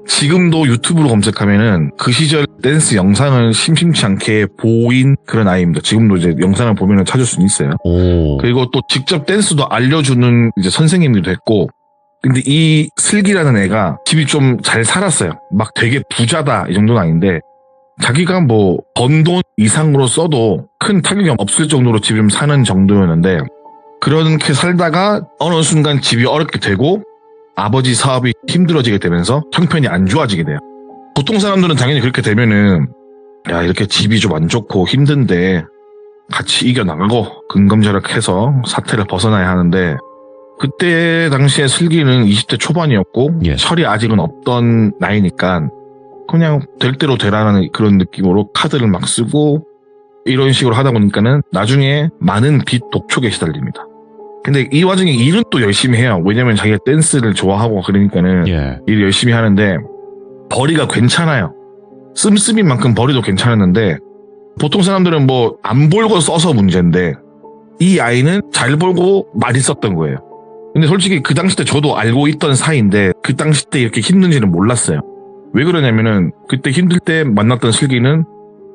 지금도 유튜브로 검색하면은 그 시절 댄스 영상을 심심치 않게 보인 그런 아이입니다. 지금도 이제 영상을 보면은 찾을 수는 있어요. 그리고 또 직접 댄스도 알려주는 이제 선생님이기도 했고 근데 이 슬기라는 애가 집이 좀 잘 살았어요. 막 되게 부자다 이 정도는 아닌데 자기가 번 돈 이상으로 써도 큰 타격이 없을 정도로 집이 좀 사는 정도였는데 그렇게 살다가 어느 순간 집이 어렵게 되고 아버지 사업이 힘들어지게 되면서 형편이 안 좋아지게 돼요. 보통 사람들은 당연히 그렇게 되면은 야 이렇게 집이 좀 안 좋고 힘든데 같이 이겨나가고 근검절약해서 사태를 벗어나야 하는데 그때 당시에 슬기는 20대 초반이었고 예. 철이 아직은 없던 나이니까 그냥 될 대로 되라는 그런 느낌으로 카드를 막 쓰고 이런 식으로 하다 보니까는 나중에 많은 빚 독촉에 시달립니다. 근데 이 와중에 일은 또 열심히 해요. 왜냐면 자기가 댄스를 좋아하고 그러니까는 예. 일 열심히 하는데 벌이가 괜찮아요. 씀씀인 만큼 벌이도 괜찮았는데 보통 사람들은 안 벌고 써서 문제인데 이 아이는 잘 벌고 많이 썼던 거예요. 근데 솔직히 그 당시 때 저도 알고 있던 사이인데 그 당시 때 이렇게 힘든지는 몰랐어요. 왜 그러냐면은 그때 힘들 때 만났던 슬기는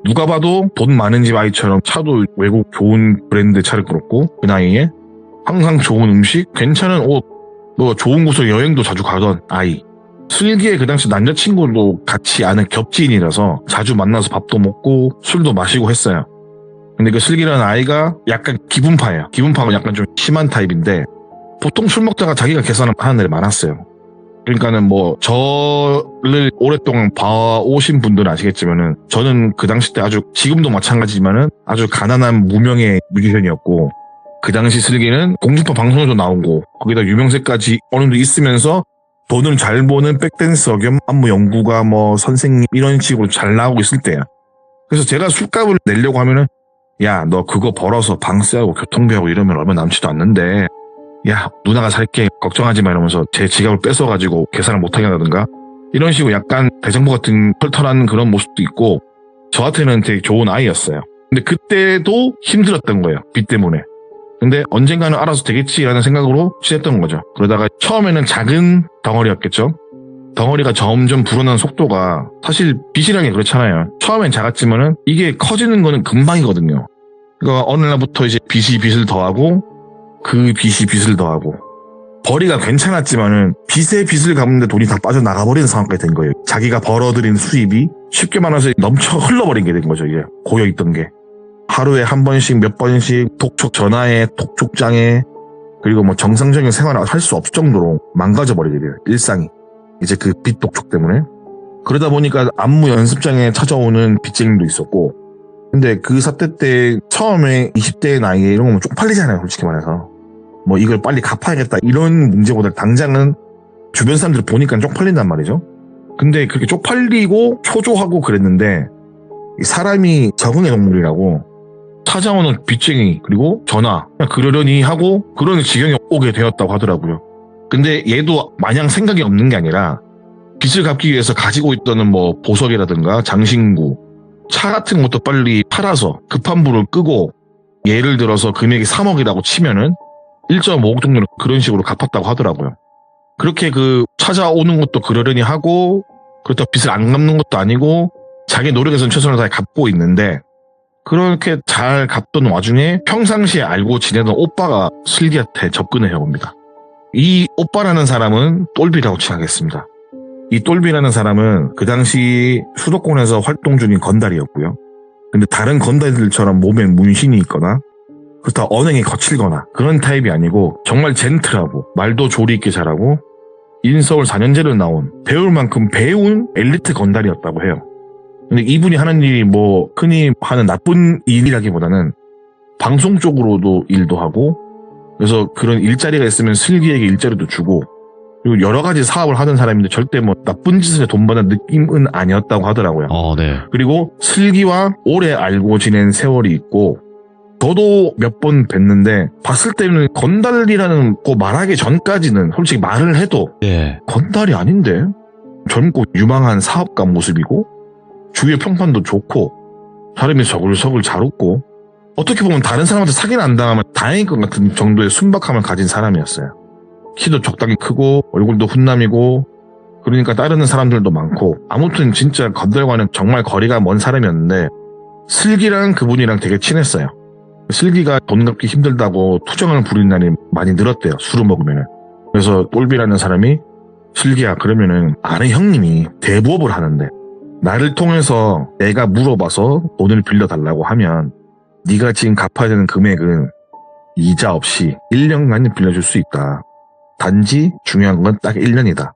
누가 봐도 돈 많은 집 아이처럼 차도 외국 좋은 브랜드 차를 끌었고 그 나이에 항상 좋은 음식, 괜찮은 옷, 좋은 곳을 여행도 자주 가던 아이. 슬기의 그 당시 남자친구도 같이 아는 겹지인이라서 자주 만나서 밥도 먹고 술도 마시고 했어요. 근데 그 슬기라는 아이가 약간 기분파예요. 기분파가 약간 좀 심한 타입인데 보통 술 먹다가 자기가 계산하는 애들 많았어요. 그러니까는 저를 오랫동안 봐오신 분들은 아시겠지만은 저는 그 당시 때 지금도 마찬가지지만은 아주 가난한 무명의 뮤지션이었고 그 당시 슬기는 공중파 방송에도 나오고 거기다 유명세까지 어느 정도 있으면서 돈을 잘 버는 백댄서 겸 안무 연구가 선생님 이런 식으로 잘 나오고 있을 때야. 그래서 제가 술값을 내려고 하면은 야 너 그거 벌어서 방세하고 교통비하고 이러면 얼마 남지도 않는데 야 누나가 살게 걱정하지 마 이러면서 제 지갑을 뺏어가지고 계산을 못하게 한다든가 이런 식으로 약간 대정부 같은 털털한 그런 모습도 있고 저한테는 되게 좋은 아이였어요. 근데 그때도 힘들었던 거예요. 빚 때문에. 근데 언젠가는 알아서 되겠지라는 생각으로 지냈던 거죠. 그러다가 처음에는 작은 덩어리였겠죠. 덩어리가 점점 불어나는 속도가 사실 빚이라는 게 그렇잖아요. 처음엔 작았지만은 이게 커지는 거는 금방이거든요. 그러니까 어느 날부터 이제 빚이 빚을 더하고 그 빚이 빚을 더하고 벌이가 괜찮았지만은 빚에 빚을 갚는데 돈이 다 빠져나가버리는 상황까지 된 거예요. 자기가 벌어들인 수입이 쉽게 말해서 넘쳐 흘러버린 게 된 거죠. 이게 고여있던 게. 하루에 한 번씩 몇 번씩 독촉 전화에 독촉장에 그리고 뭐 정상적인 생활을 할 수 없을 정도로 망가져버리게 돼요. 일상이. 이제 그 빚 독촉 때문에. 그러다 보니까 안무 연습장에 찾아오는 빚쟁이도 있었고, 근데 그 사태 때 처음에 20대 나이에 이런 거면 쪽팔리잖아요, 솔직히 말해서. 뭐 이걸 빨리 갚아야겠다 이런 문제보다 당장은 주변 사람들이 보니까 쪽팔린단 말이죠. 근데 그렇게 쪽팔리고 초조하고 그랬는데 사람이 적응의 동물이라고 찾아오는 빚쟁이 그리고 전화 그냥 그러려니 하고 그런 지경에 오게 되었다고 하더라고요. 근데 얘도 마냥 생각이 없는 게 아니라 빚을 갚기 위해서 가지고 있던 뭐 보석이라든가 장신구, 차 같은 것도 빨리 팔아서 급한 불을 끄고 예를 들어서 금액이 3억이라고 치면은 1.5억 정도는 그런 식으로 갚았다고 하더라고요. 그렇게 그 찾아오는 것도 그러려니 하고 그렇다고 빚을 안 갚는 것도 아니고 자기 노력에서는 최선을 다해 갚고 있는데 그렇게 잘 갚던 와중에 평상시에 알고 지내던 오빠가 슬기한테 접근을 해옵니다. 이 오빠라는 사람은 똘비라고 칭하겠습니다. 이 똘비라는 사람은 그 당시 수도권에서 활동 중인 건달이었고요. 근데 다른 건달들처럼 몸에 문신이 있거나 그렇다고 언행이 거칠거나 그런 타입이 아니고 정말 젠틀하고 말도 조리 있게 잘하고 인서울 4년제를 나온 배울 만큼 배운 엘리트 건달이었다고 해요. 근데 이분이 하는 일이 뭐 흔히 하는 나쁜 일이라기보다는 방송 쪽으로도 일도 하고 그래서 그런 일자리가 있으면 슬기에게 일자리도 주고 그리고 여러 가지 사업을 하던 사람인데 절대 뭐 나쁜 짓에 돈 버는 느낌은 아니었다고 하더라고요. 네. 그리고 슬기와 오래 알고 지낸 세월이 있고 저도 몇 번 뵀는데 봤을 때는 건달이라는 거 말하기 전까지는 솔직히 말을 해도 네. 건달이 아닌데 젊고 유망한 사업가 모습이고 주위의 평판도 좋고 사람이 서글서글 잘 웃고 어떻게 보면 다른 사람한테 사기를 안 당하면 다행일 것 같은 정도의 순박함을 가진 사람이었어요. 키도 적당히 크고 얼굴도 훈남이고 그러니까 따르는 사람들도 많고 아무튼 진짜 건달과는 정말 거리가 먼 사람이었는데 슬기랑 그분이랑 되게 친했어요. 슬기가 돈 갚기 힘들다고 투정을 부리는 날이 많이 늘었대요. 술을 먹으면은. 그래서 똘비라는 사람이 슬기야 그러면은 아는 형님이 대부업을 하는데 나를 통해서 내가 물어봐서 돈을 빌려달라고 하면 네가 지금 갚아야 되는 금액은 이자 없이 1년간 빌려줄 수 있다. 단지 중요한 건 딱 1년이다.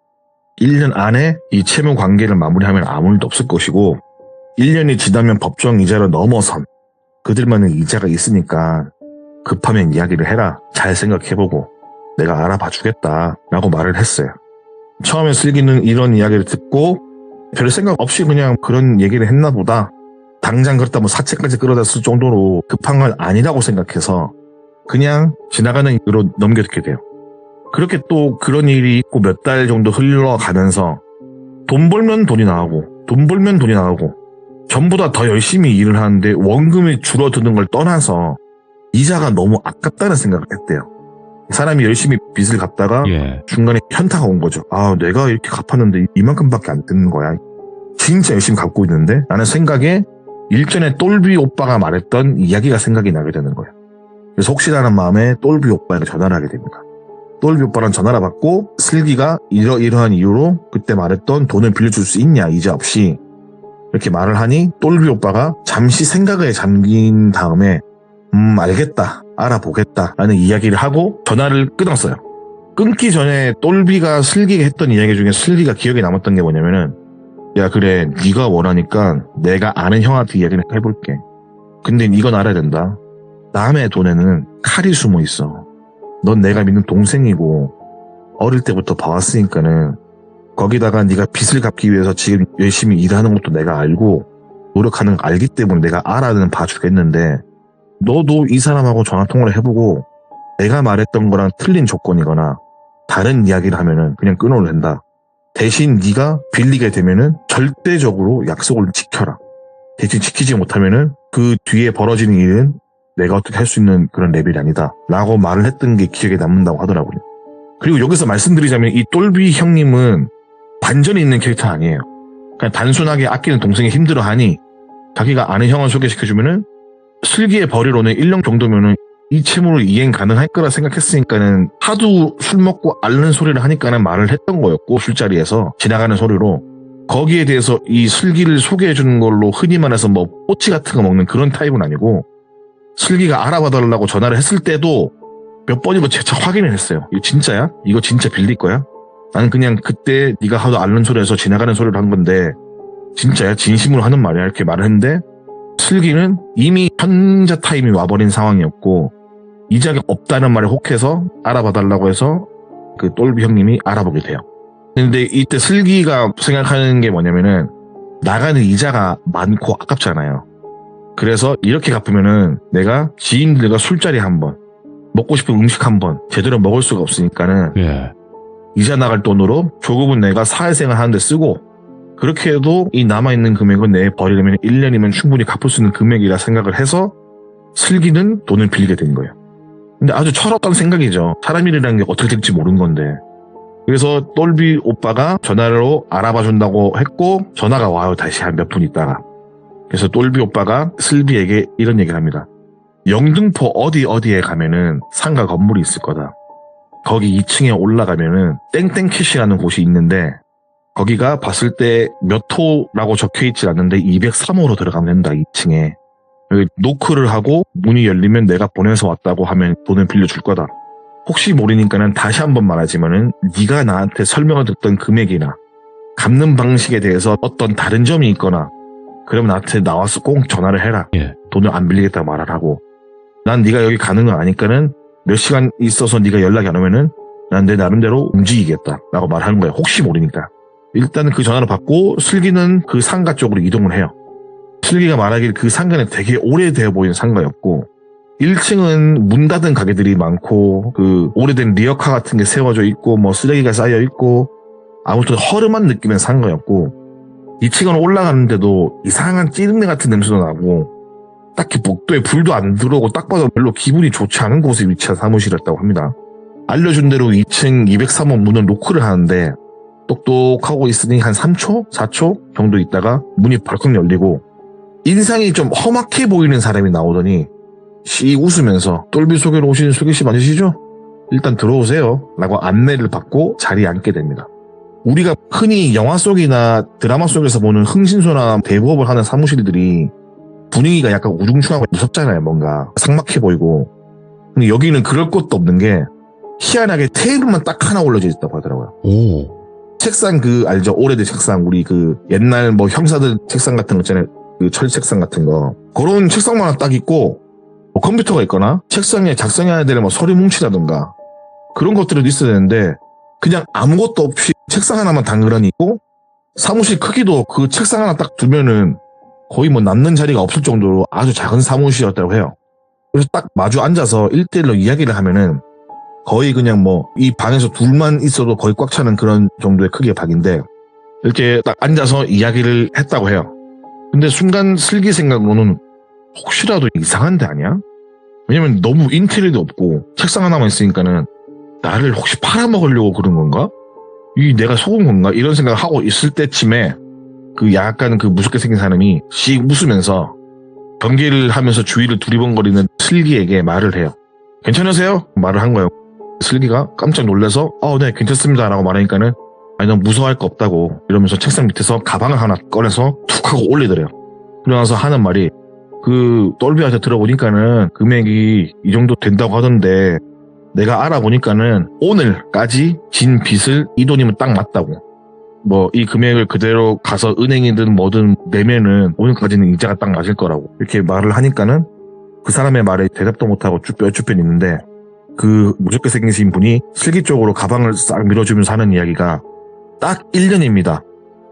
1년 안에 이 채무 관계를 마무리하면 아무 일도 없을 것이고 1년이 지나면 법정 이자를 넘어선 그들만의 이자가 있으니까 급하면 이야기를 해라. 잘 생각해보고 내가 알아봐 주겠다 라고 말을 했어요. 처음에 슬기는 이런 이야기를 듣고 별 생각 없이 그냥 그런 얘기를 했나 보다. 당장 그렇다면 사채까지 끌어다 쓸 정도로 급한 건 아니라고 생각해서 그냥 지나가는 일로 넘겨두게 돼요. 그렇게 또 그런 일이 있고 몇 달 정도 흘러가면서 돈 벌면 돈이 나오고 돈 벌면 돈이 나오고 전보다 더 열심히 일을 하는데 원금이 줄어드는 걸 떠나서 이자가 너무 아깝다는 생각을 했대요. 사람이 열심히 빚을 갚다가 중간에 현타가 온 거죠. 아, 내가 이렇게 갚았는데 이만큼밖에 안 뜨는 거야. 진짜 열심히 갚고 있는데 라는 생각에 일전에 똘비 오빠가 말했던 이야기가 생각이 나게 되는 거예요. 그래서 혹시라는 마음에 똘비 오빠에게 전화를 하게 됩니다. 똘비 오빠랑 전화를 받고 슬기가 이러이러한 이유로 그때 말했던 돈을 빌려줄 수 있냐 이자 없이 이렇게 말을 하니 똘비 오빠가 잠시 생각에 잠긴 다음에 알겠다 알아보겠다 라는 이야기를 하고 전화를 끊었어요. 끊기 전에 똘비가 슬기가 했던 이야기 중에 슬기가 기억에 남았던 게 뭐냐면은 야 그래 네가 원하니까 내가 아는 형한테 이야기를 해볼게. 근데 이건 알아야 된다. 남의 돈에는 칼이 숨어 있어. 넌 내가 믿는 동생이고 어릴 때부터 봐왔으니까는 거기다가 네가 빚을 갚기 위해서 지금 열심히 일하는 것도 내가 알고 노력하는 거 알기 때문에 내가 알아는 봐주겠는데 너도 이 사람하고 전화통화를 해보고 내가 말했던 거랑 틀린 조건이거나 다른 이야기를 하면은 그냥 끊어도 된다. 대신 네가 빌리게 되면은 절대적으로 약속을 지켜라. 대신 지키지 못하면은 그 뒤에 벌어지는 일은 내가 어떻게 할 수 있는 그런 레벨이 아니다 라고 말을 했던 게 기억에 남는다고 하더라고요. 그리고 여기서 말씀드리자면 이 똘비 형님은 반전이 있는 캐릭터 아니에요. 그냥 단순하게 아끼는 동생이 힘들어하니 자기가 아는 형을 소개시켜주면은 슬기의 벌이로는 1년 정도면은 이 채무를 이행 가능할 거라 생각했으니까는 하도 술 먹고 앓는 소리를 하니까는 말을 했던 거였고 술자리에서 지나가는 소리로 거기에 대해서 이 슬기를 소개해주는 걸로 흔히 말해서 뭐 꼬치 같은 거 먹는 그런 타입은 아니고 슬기가 알아봐달라고 전화를 했을 때도 몇 번이고 재차 확인을 했어요. 이거 진짜야? 이거 진짜 빌릴 거야? 나는 그냥 그때 네가 하도 앓는 소리에서 지나가는 소리를 한 건데 진짜야? 진심으로 하는 말이야? 이렇게 말을 했는데 슬기는 이미 현자 타임이 와버린 상황이었고 이자가 없다는 말에 혹해서 알아봐달라고 해서 그 똘비 형님이 알아보게 돼요. 근데 이때 슬기가 생각하는 게 뭐냐면은 나가는 이자가 많고 아깝잖아요. 그래서 이렇게 갚으면은 내가 지인들과 술자리 한번 먹고 싶은 음식 한번 제대로 먹을 수가 없으니까는 예. 이자 나갈 돈으로 조금은 내가 사회생활 하는데 쓰고 그렇게 해도 이 남아있는 금액은 내 버리려면 1년이면 충분히 갚을 수 있는 금액이라 생각을 해서 슬기는 돈을 빌리게 된 거예요. 근데 아주 철없던 생각이죠. 사람 일이라는 게 어떻게 될지 모르는 건데. 그래서 똘비 오빠가 전화로 알아봐준다고 했고 전화가 와요. 다시 한 몇 분 있다가. 그래서 똘비 오빠가 슬비에게 이런 얘기를 합니다. 영등포 어디에 가면은 상가 건물이 있을 거다. 거기 2층에 올라가면은 땡땡캣이라는 곳이 있는데 거기가 봤을 때 몇 호라고 적혀있지 않는데 203호로 들어가면 된다. 2층에. 여기 노크를 하고 문이 열리면 내가 보내서 왔다고 하면 돈을 빌려줄 거다. 혹시 모르니까는 다시 한번 말하지만은 네가 나한테 설명을 듣던 금액이나 갚는 방식에 대해서 어떤 다른 점이 있거나 그러면 나한테 나와서 꼭 전화를 해라. 예. 돈을 안 빌리겠다고 말을 하고 난 네가 여기 가는 거 아니까는 몇 시간 있어서 네가 연락이 안 오면은 난 내 나름대로 움직이겠다 라고 말하는 거야. 혹시 모르니까. 일단은 그 전화를 받고 슬기는 그 상가 쪽으로 이동을 해요. 슬기가 말하길 그 상가는 되게 오래되어 보이는 상가였고 1층은 문 닫은 가게들이 많고 그 오래된 리어카 같은 게 세워져 있고 뭐 쓰레기가 쌓여 있고 아무튼 허름한 느낌의 상가였고 2층은 올라가는데도 이상한 찌릉내 같은 냄새도 나고 딱히 복도에 불도 안 들어오고 딱 봐도 별로 기분이 좋지 않은 곳에 위치한 사무실이었다고 합니다. 알려준 대로 2층 203호 문을 노크를 하는데 똑똑하고 있으니 한 3초? 4초 정도 있다가 문이 벌컥 열리고 인상이 좀 험악해 보이는 사람이 나오더니 씩 웃으면서 똘비 소개로 오신 슬기씨 맞으시죠? 일단 들어오세요 라고 안내를 받고 자리에 앉게 됩니다. 우리가 흔히 영화 속이나 드라마 속에서 보는 흥신소나 대부업을 하는 사무실들이 분위기가 약간 우중충하고 무섭잖아요. 뭔가 삭막해 보이고. 근데 여기는 그럴 것도 없는 게 희한하게 테이블만 딱 하나 올려져 있다고 하더라고요. 오. 책상 알죠? 오래된 책상. 우리 옛날 뭐 형사들 책상 같은 거 있잖아요. 그 철 책상 같은 거. 그런 책상만 하나 딱 있고 뭐 컴퓨터가 있거나 책상에 작성해야 될 뭐 서류 뭉치라든가 그런 것들은 있어야 되는데 그냥 아무것도 없이 책상 하나만 당그러니 있고 사무실 크기도 그 책상 하나 딱 두면은 거의 뭐 남는 자리가 없을 정도로 아주 작은 사무실이었다고 해요. 그래서 딱 마주 앉아서 1대1로 이야기를 하면은 거의 그냥 뭐 이 방에서 둘만 있어도 거의 꽉 차는 그런 정도의 크기의 방인데 이렇게 딱 앉아서 이야기를 했다고 해요. 근데 순간 슬기 생각으로는 혹시라도 이상한 데 아니야? 왜냐면 너무 인테리어도 없고 책상 하나만 있으니까는 나를 혹시 팔아먹으려고 그런 건가? 이 내가 속은 건가? 이런 생각을 하고 있을 때쯤에 그 약간 그 무섭게 생긴 사람이 씩 웃으면서 경계를 하면서 주위를 두리번거리는 슬기에게 말을 해요. 괜찮으세요? 말을 한 거예요. 슬기가 깜짝 놀라서 네 괜찮습니다 라고 말하니까는 아니 넌 무서워할 거 없다고 이러면서 책상 밑에서 가방을 하나 꺼내서 툭 하고 올리더래요. 그러면서 하는 말이 그 똘비한테 들어보니까는 금액이 이 정도 된다고 하던데 내가 알아보니까는 오늘까지 진 빚을 이 돈이면 딱 맞다고. 뭐 이 금액을 그대로 가서 은행이든 뭐든 내면은 오늘까지는 이자가 딱 맞을 거라고 이렇게 말을 하니까는 그 사람의 말에 대답도 못하고 쭈뼛쭈뼛 있는데 그 무섭게 생기신 분이 슬기 쪽으로 가방을 싹 밀어주면서 하는 이야기가 딱 1년입니다.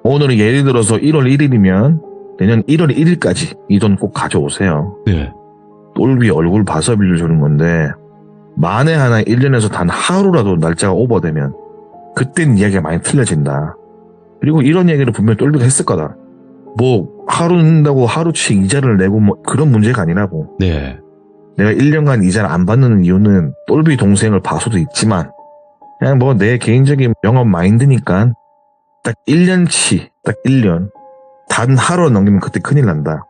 오늘은 예를 들어서 1월 1일이면 내년 1월 1일까지 이 돈 꼭 가져오세요. 네. 똘비 얼굴 봐서 빌려주는 건데 만에 하나 1년에서 단 하루라도 날짜가 오버되면 그땐 이야기가 많이 틀려진다. 그리고 이런 얘기를 분명히 똘비가 했을 거다. 뭐 하루 는다고 하루치 이자를 내고 뭐 그런 문제가 아니라고. 네. 내가 1년간 이자를 안 받는 이유는 똘비 동생을 봐서도 있지만 그냥 뭐 내 개인적인 영업 마인드니까 딱 1년치 딱 1년 단 하루 넘기면 그때 큰일 난다.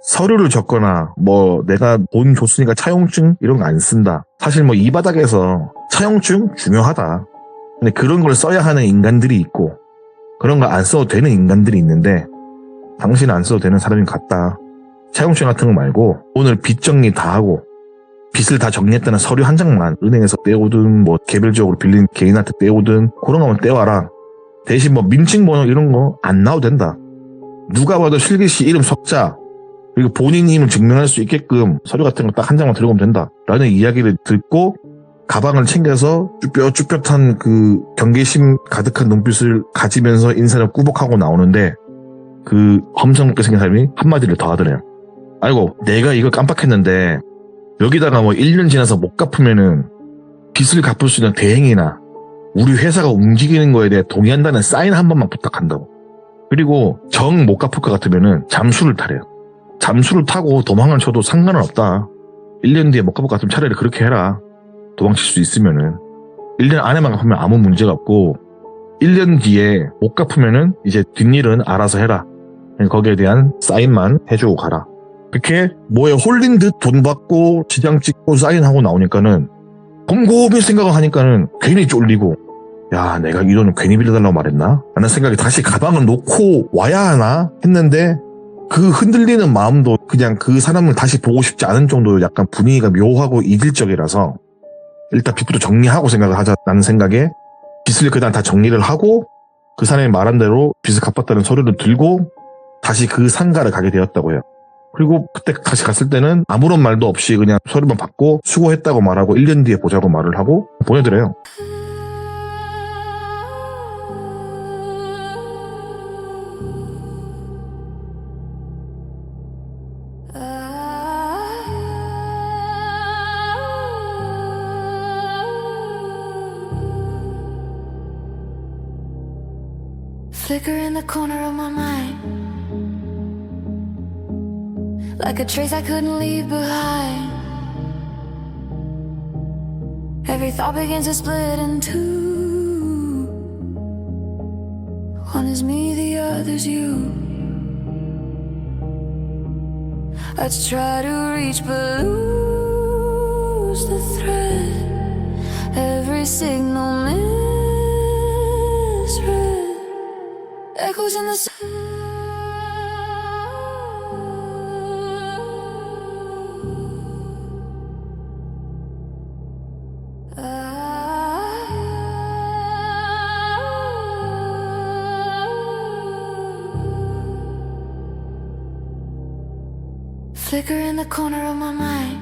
서류를 적거나 뭐 내가 돈 줬으니까 차용증 이런 거 안 쓴다. 사실 뭐 이 바닥에서 차용증 중요하다. 근데 그런 걸 써야 하는 인간들이 있고 그런 거 안 써도 되는 인간들이 있는데 당신은 안 써도 되는 사람인 것 같다. 차용증 같은 거 말고 오늘 빚 정리 다 하고 빚을 다 정리했다는 서류 한 장만 은행에서 떼오든 뭐 개별적으로 빌린 개인한테 떼오든 그런 거만 떼와라. 대신 뭐 민증번호 이런 거 안 나와도 된다. 누가 봐도 실기씨 이름 석자 그리고 본인 힘을 증명할 수 있게끔 서류 같은 거 딱 한 장만 들고 오면 된다 라는 이야기를 듣고 가방을 챙겨서 쭈뼛쭈뼛한 그 경계심 가득한 눈빛을 가지면서 인사를 꾸벅하고 나오는데 그 험성롭게 생긴 사람이 한마디를 더 하더래요. 아이고 내가 이걸 깜빡했는데 여기다가 뭐 1년 지나서 못 갚으면은 빚을 갚을 수 있는 대행이나 우리 회사가 움직이는 거에 대해 동의한다는 사인 한 번만 부탁한다고. 그리고 정 못 갚을 것 같으면은 잠수를 타래요. 잠수를 타고 도망을 쳐도 상관은 없다. 1년 뒤에 못 갚을 것 같으면 차라리 그렇게 해라. 도망칠 수 있으면은 1년 안에만 갚으면 아무 문제가 없고 1년 뒤에 못 갚으면은 이제 뒷일은 알아서 해라. 거기에 대한 사인만 해주고 가라. 그렇게 뭐에 홀린 듯 돈 받고 지장 찍고 사인하고 나오니까는 곰곰이 생각을 하니까는 괜히 쫄리고 야 내가 이 돈을 괜히 빌려달라고 말했나? 라는 생각이 다시 가방을 놓고 와야 하나 했는데 그 흔들리는 마음도 그냥 그 사람을 다시 보고 싶지 않은 정도로 약간 분위기가 묘하고 이질적이라서 일단 빚부터 정리하고 생각을 하자라는 생각에 빚을 그냥 다 정리를 하고 그 사람이 말한 대로 빚을 갚았다는 서류를 들고 다시 그 상가를 가게 되었다고 해요. 그리고 그때 다시 갔을 때는 아무런 말도 없이 그냥 서류만 받고 수고했다고 말하고 1년 뒤에 보자고 말을 하고 보내드려요. Flicker in the corner of my mind, like a trace I couldn't leave behind. Every thought begins to split in two. One is me, the other's you. I try to reach but lose the thread. Every signal misread. Echoes in the flicker in the corner of my mind,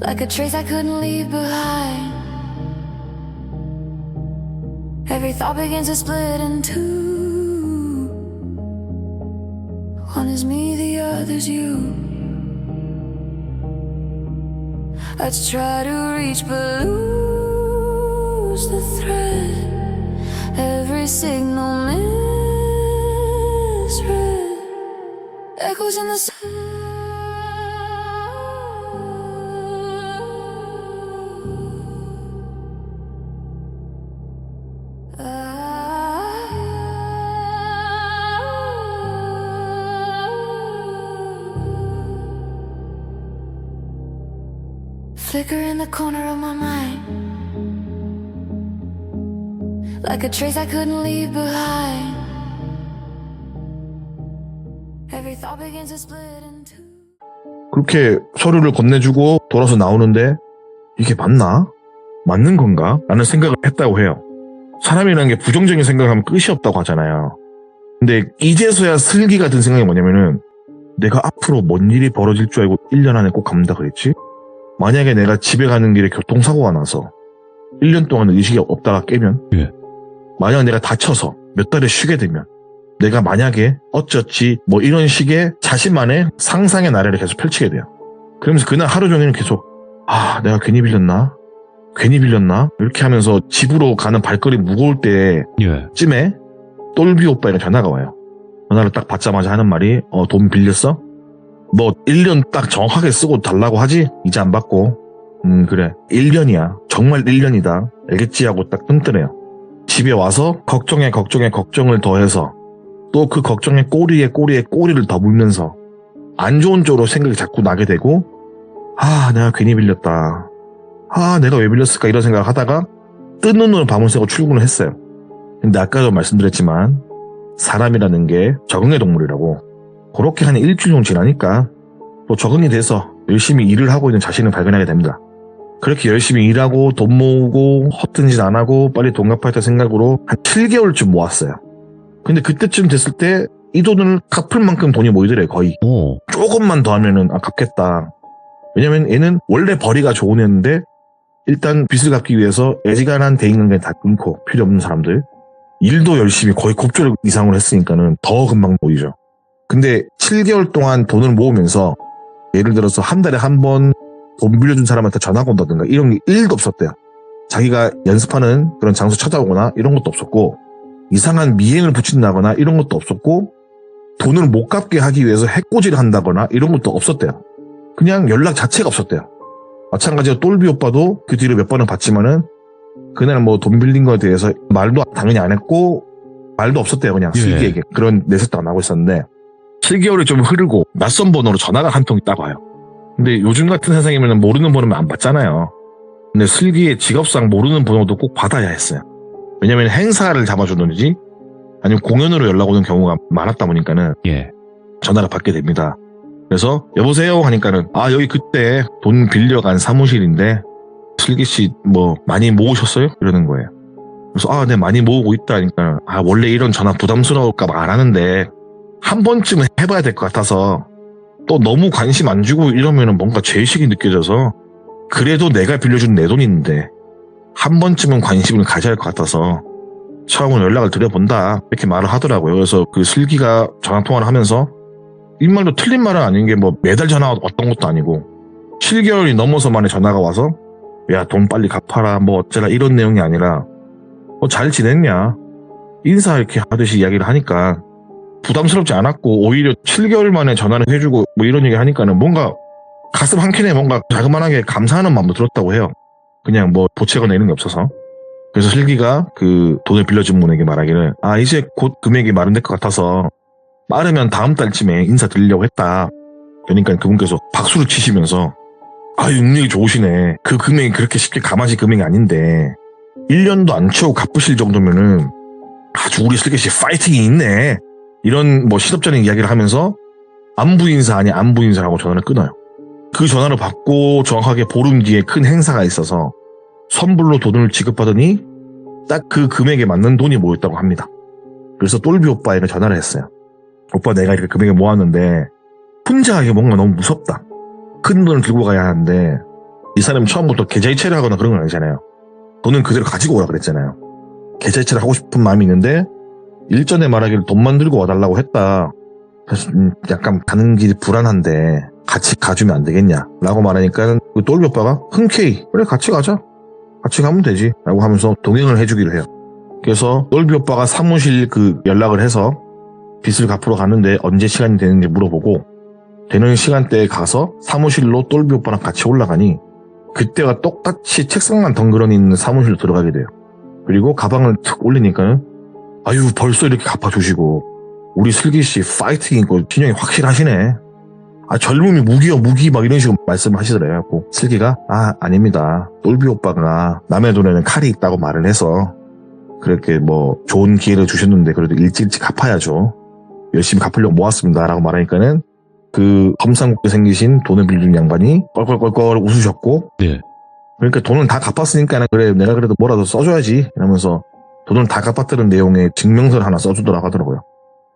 like a trace I couldn't leave behind. Every thought begins to split in two. One is me, the other's you. I try to reach but lose the thread. Every signal misread. Echoes in the flicker in the corner of my mind, like a trace I couldn't leave behind. Every thought begins to split in two. 그렇게 서류를 건네주고 돌아서 나오는데 이게 맞나? 맞는 건가? 라는 생각을 했다고 해요. 사람이라는 게 부정적인 생각을 하면 끝이 없다고 하잖아요. 근데 이제서야 슬기가 든 생각이 뭐냐면은 내가 앞으로 뭔 일이 벌어질 줄 알고 1년 안에 꼭 갑니다 그랬지? 만약에 내가 집에 가는 길에 교통사고가 나서 1년 동안 의식이 없다가 깨면 만약 내가 다쳐서 몇 달을 쉬게 되면 내가 만약에 어쩌지 뭐 이런 식의 자신만의 상상의 나래를 계속 펼치게 돼요. 그러면서 그날 하루 종일 계속 내가 괜히 빌렸나? 괜히 빌렸나? 이렇게 하면서 집으로 가는 발걸음이 무거울 때쯤에 똘비 오빠에게 전화가 와요. 전화를 딱 받자마자 하는 말이 돈 빌렸어? 뭐 1년 딱 정확하게 쓰고 달라고 하지? 이제 안 받고 그래 1년이야 정말 1년이다 알겠지? 하고 딱 끊더래요. 집에 와서 걱정에 걱정을 더해서 또 그 걱정의 꼬리에 꼬리를 더 물면서 안 좋은 쪽으로 생각이 자꾸 나게 되고 내가 괜히 빌렸다 내가 왜 빌렸을까 이런 생각을 하다가 뜬 눈으로 밤을 새고 출근을 했어요. 근데 아까도 말씀드렸지만 사람이라는 게 적응의 동물이라고 그렇게 한 일주일 정도 지나니까 또 적응이 돼서 열심히 일을 하고 있는 자신을 발견하게 됩니다. 그렇게 열심히 일하고 돈 모으고 허튼 짓 안 하고 빨리 돈 갚아야겠다 생각으로 한 7개월쯤 모았어요. 근데 그때쯤 됐을 때 이 돈을 갚을 만큼 돈이 모이더래요, 거의. 오. 조금만 더 하면은 갚겠다. 왜냐면 얘는 원래 벌이가 좋은 애인데 일단 빚을 갚기 위해서 애지간한 대인관계 다 끊고 필요 없는 사람들 일도 열심히 거의 곱절 이상으로 했으니까는 더 금방 모이죠. 근데 7개월 동안 돈을 모으면서 예를 들어서 한 달에 한 번 돈 빌려준 사람한테 전화가 온다든가 이런 게 1도 없었대요. 자기가 연습하는 그런 장소 찾아오거나 이런 것도 없었고 이상한 미행을 붙인다거나 이런 것도 없었고 돈을 못 갚게 하기 위해서 해코지를 한다거나 이런 것도 없었대요. 그냥 연락 자체가 없었대요. 마찬가지로 똘비 오빠도 그 뒤로 몇 번은 봤지만은 그날 뭐 돈 빌린 거에 대해서 말도 당연히 안 했고 말도 없었대요. 그냥 슬기에게 그런 내색도 안 하고 있었는데 7개월이 좀 흐르고 낯선 번호로 전화가 한 통이 딱 와요. 근데 요즘 같은 세상이면 모르는 번호면 안 받잖아요. 근데 슬기의 직업상 모르는 번호도 꼭 받아야 했어요. 왜냐면 행사를 잡아주든지 아니면 공연으로 연락 오는 경우가 많았다 보니까는 예. 전화를 받게 됩니다. 그래서 여보세요 하니까는 아 여기 그때 돈 빌려간 사무실인데 슬기 씨 뭐 많이 모으셨어요? 이러는 거예요. 그래서 아 네 많이 모으고 있다 하니까 아 원래 이런 전화 부담스러울까 봐 안 하는데 한 번쯤은 해봐야 될 것 같아서 또 너무 관심 안 주고 이러면은 뭔가 죄의식이 느껴져서 그래도 내가 빌려준 내 돈인데 한 번쯤은 관심을 가져야 할 것 같아서 처음으로 연락을 드려본다 이렇게 말을 하더라고요. 그래서 그 슬기가 전화통화를 하면서 이 말도 틀린 말은 아닌 게 뭐 매달 전화가 왔던 것도 아니고 7개월이 넘어서 만에 전화가 와서 야 돈 빨리 갚아라 뭐 어쩌라 이런 내용이 아니라 잘 지냈냐 인사 이렇게 하듯이 이야기를 하니까 부담스럽지 않았고 오히려 7개월 만에 전화를 해주고 뭐 이런 얘기 하니까는 뭔가 가슴 한켠에 뭔가 자그만하게 감사하는 마음도 들었다고 해요. 그냥 뭐 보채거나 이런 게 없어서. 그래서 슬기가 그 돈을 빌려준 분에게 말하기를 아 이제 곧 금액이 마련될 것 같아서 빠르면 다음 달쯤에 인사드리려고 했다. 그러니까 그분께서 박수를 치시면서 아유 능력이 좋으시네. 그 금액이 그렇게 쉽게 감아질 금액이 아닌데 1년도 안 채우고 갚으실 정도면은 아주 우리 슬기씨 파이팅이 있네. 이런 뭐 시덥잖은 이야기를 하면서 안부 인사 아니 안부 인사라고 전화를 끊어요. 그 전화를 받고 정확하게 보름 뒤에 큰 행사가 있어서 선불로 돈을 지급받으니 딱 그 금액에 맞는 돈이 모였다고 합니다. 그래서 똘비 오빠에게 전화를 했어요. 오빠 내가 이렇게 금액을 모았는데 혼자 하기 뭔가 너무 무섭다. 큰 돈을 들고 가야 하는데 이 사람이 처음부터 계좌이체를 하거나 그런 건 아니잖아요. 돈은 그대로 가지고 오라 그랬잖아요. 계좌이체를 하고 싶은 마음이 있는데 일전에 말하기를 돈만 들고 와달라고 했다. 그래서 약간 가는 길이 불안한데 같이 가주면 안 되겠냐 라고 말하니까 그 똘비 오빠가 흔쾌히 그래 같이 가자. 같이 가면 되지 라고 하면서 동행을 해주기로 해요. 그래서 똘비 오빠가 사무실 그 연락을 해서 빚을 갚으러 가는데 언제 시간이 되는지 물어보고 되는 시간대에 가서 사무실로 똘비 오빠랑 같이 올라가니 그때와 똑같이 책상만 덩그러니 있는 사무실로 들어가게 돼요. 그리고 가방을 툭 올리니까는 아유 벌써 이렇게 갚아주시고 우리 슬기씨 파이팅이고 진영이 확실하시네. 아 젊음이 무기요 무기 막 이런 식으로 말씀을 하시더래요. 슬기가 아 아닙니다. 똘비 오빠가 남의 돈에는 칼이 있다고 말을 해서 그렇게 뭐 좋은 기회를 주셨는데 그래도 일찍 갚아야죠. 열심히 갚으려고 모았습니다 라고 말하니까는 그 검상국에 생기신 돈을 빌린 양반이 껄껄껄껄 웃으셨고 네. 그러니까 돈은 다 갚았으니까 그래 내가 그래도 뭐라도 써줘야지 이러면서 돈을 다 갚았다는 내용의 증명서를 하나 써주더라고 하더라고요.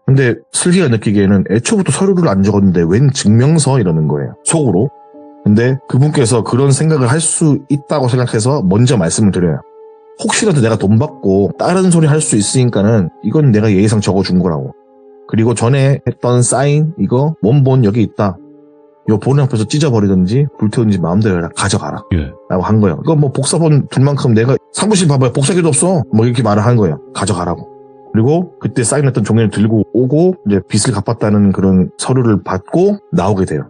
근데 슬기가 느끼기에는 애초부터 서류를 안 적었는데 웬 증명서 이러는 거예요. 속으로. 근데 그분께서 그런 생각을 할 수 있다고 생각해서 먼저 말씀을 드려요. 혹시라도 내가 돈 받고 다른 소리 할 수 있으니까는 이건 내가 예의상 적어준 거라고. 그리고 전에 했던 사인 이거 원본 여기 있다. 요 본 앞에서 찢어버리든지 불태우든지 마음대로 해라. 가져가라. 예. 라고 한 거예요. 이거 뭐 복사본 둘 만큼 내가 사무실 봐봐요. 복사기도 없어. 뭐 이렇게 말을 한 거예요. 가져가라고. 그리고 그때 사인했던 종이를 들고 오고 이제 빚을 갚았다는 그런 서류를 받고 나오게 돼요.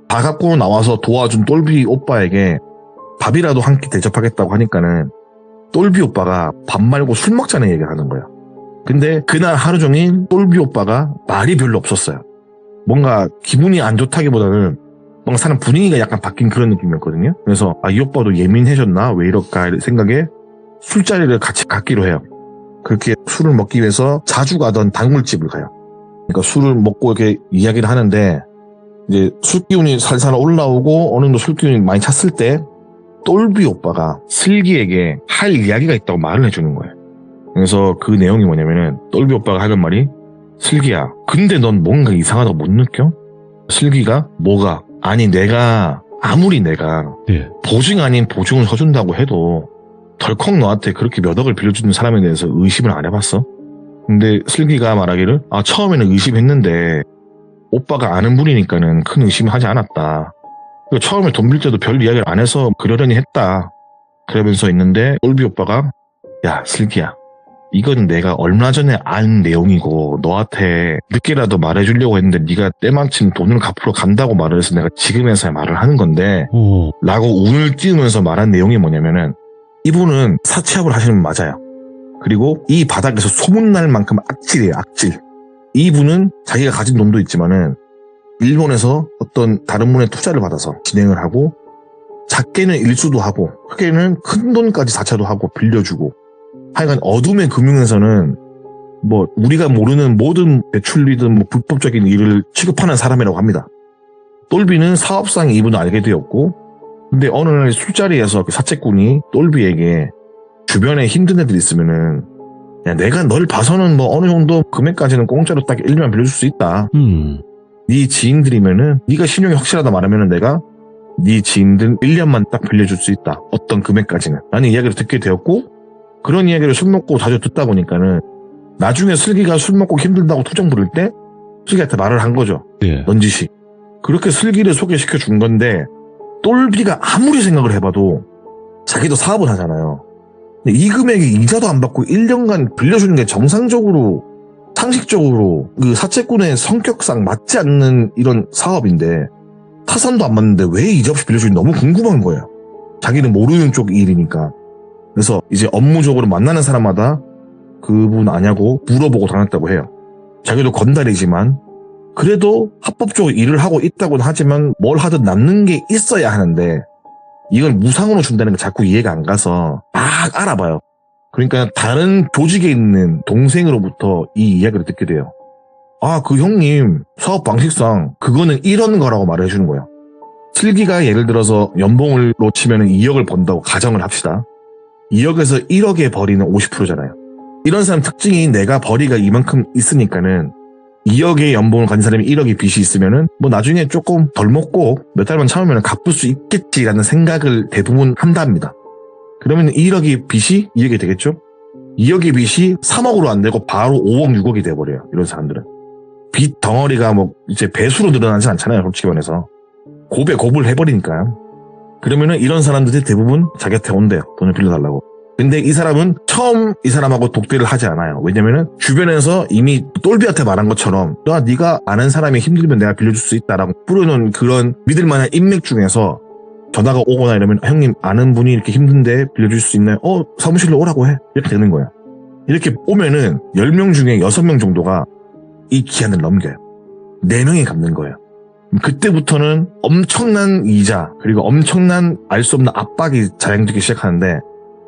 다 갖고 나와서 도와준 똘비 오빠에게 밥이라도 한 끼 대접하겠다고 하니까는 똘비 오빠가 밥 말고 술 먹자는 얘기를 하는 거예요. 근데 그날 하루 종일 똘비 오빠가 말이 별로 없었어요. 뭔가 기분이 안 좋다기보다는 뭔가 사람 분위기가 약간 바뀐 그런 느낌이었거든요. 그래서 이 오빠도 예민해졌나 왜 이럴까 생각에 술자리를 같이 갖기로 해요. 그렇게 술을 먹기 위해서 자주 가던 단골집을 가요. 그러니까 술을 먹고 이렇게 이야기를 하는데 이제 술기운이 살살 올라오고 어느 정도 술기운이 많이 찼을 때 똘비 오빠가 슬기에게 할 이야기가 있다고 말을 해주는 거예요. 그래서 그 내용이 뭐냐면은 똘비 오빠가 하는 말이 슬기야, 근데 넌 뭔가 이상하다고 못 느껴? 슬기가 뭐가? 아니 아무리 내가 네. 보증 아닌 보증을 서준다고 해도 덜컥 너한테 그렇게 몇 억을 빌려주는 사람에 대해서 의심을 안 해봤어? 근데 슬기가 말하기를 처음에는 의심했는데 오빠가 아는 분이니까는 큰 의심하지 않았다. 처음에 돈 빌 때도 별 이야기를 안 해서 그러려니 했다. 그러면서 있는데 똘비 오빠가 야 슬기야, 이건 내가 얼마 전에 안 내용이고 너한테 늦게라도 말해주려고 했는데 네가 때마침 돈을 갚으러 간다고 말을 해서 내가 지금에서야 말을 하는 건데 오. 라고 운을 띄우면서 말한 내용이 뭐냐면은 이분은 사채업을 하시는 분 맞아요. 그리고 이 바닥에서 소문날 만큼 악질이에요. 악질. 이분은 자기가 가진 돈도 있지만은 일본에서 어떤 다른 분의 투자를 받아서 진행을 하고 작게는 일수도 하고 크게는 큰 돈까지 사채도 하고 빌려주고 하여간 어둠의 금융에서는 뭐 우리가 모르는 모든 대출이든 뭐 불법적인 일을 취급하는 사람이라고 합니다. 똘비는 사업상 이분을 알게 되었고 근데 어느 날 술자리에서 그 사채꾼이 똘비에게 주변에 힘든 애들 있으면은 야 내가 널 봐서는 뭐 어느 정도 금액까지는 공짜로 딱 1년만 빌려줄 수 있다. 네 지인들이면은 네가 신용이 확실하다 말하면은 내가 네 지인들 1년만 딱 빌려줄 수 있다. 어떤 금액까지는. 라는 이야기를 듣게 되었고 그런 이야기를 술 먹고 자주 듣다 보니까는 나중에 슬기가 술 먹고 힘들다고 투정 부를 때 슬기한테 말을 한 거죠. 네. 넌지시. 그렇게 슬기를 소개시켜 준 건데 똘비가 아무리 생각을 해봐도 자기도 사업을 하잖아요. 근데 이 금액에 이자도 안 받고 1년간 빌려주는 게 정상적으로 상식적으로 그 사채꾼의 성격상 맞지 않는 이런 사업인데 타산도 안 맞는데 왜 이자 없이 빌려주는지 너무 궁금한 거예요. 자기는 모르는 쪽 일이니까. 그래서 이제 업무적으로 만나는 사람마다 그분 아냐고 물어보고 다녔다고 해요. 자기도 건달이지만 그래도 합법적으로 일을 하고 있다고는 하지만 뭘 하든 남는 게 있어야 하는데 이걸 무상으로 준다는 게 자꾸 이해가 안 가서 막 알아봐요. 그러니까 다른 조직에 있는 동생으로부터 이 이야기를 듣게 돼요. 그 형님 사업 방식상 그거는 이런 거라고 말을 해주는 거예요. 슬기가 예를 들어서 연봉을 놓치면 2억을 번다고 가정을 합시다. 2억에서 1억의 벌이는 50%잖아요. 이런 사람 특징이 내가 벌이가 이만큼 있으니까는 2억의 연봉을 가진 사람이 1억의 빚이 있으면은 뭐 나중에 조금 덜 먹고 몇 달만 참으면 갚을 수 있겠지라는 생각을 대부분 한답니다. 그러면 1억의 빚이 2억이 되겠죠? 2억의 빚이 3억으로 안 되고 바로 5억, 6억이 돼버려요. 이런 사람들은. 빚 덩어리가 뭐 이제 배수로 늘어나진 않잖아요. 솔직히 말해서. 고배고불 해버리니까. 그러면은 이런 사람들이 대부분 자기한테 온대요. 돈을 빌려달라고. 근데 이 사람은 처음 이 사람하고 독대를 하지 않아요. 왜냐면은 주변에서 이미 똘비한테 말한 것처럼 네가 아는 사람이 힘들면 내가 빌려줄 수 있다라고 뿌려놓은 그런 믿을만한 인맥 중에서 전화가 오거나 이러면 형님 아는 분이 이렇게 힘든데 빌려줄 수 있나요? 사무실로 오라고 해. 이렇게 되는 거예요. 이렇게 오면은 10명 중에 6명 정도가 이 기한을 넘겨요. 4명이 갚는 거예요. 그때부터는 엄청난 이자 그리고 엄청난 알 수 없는 압박이 자행되기 시작하는데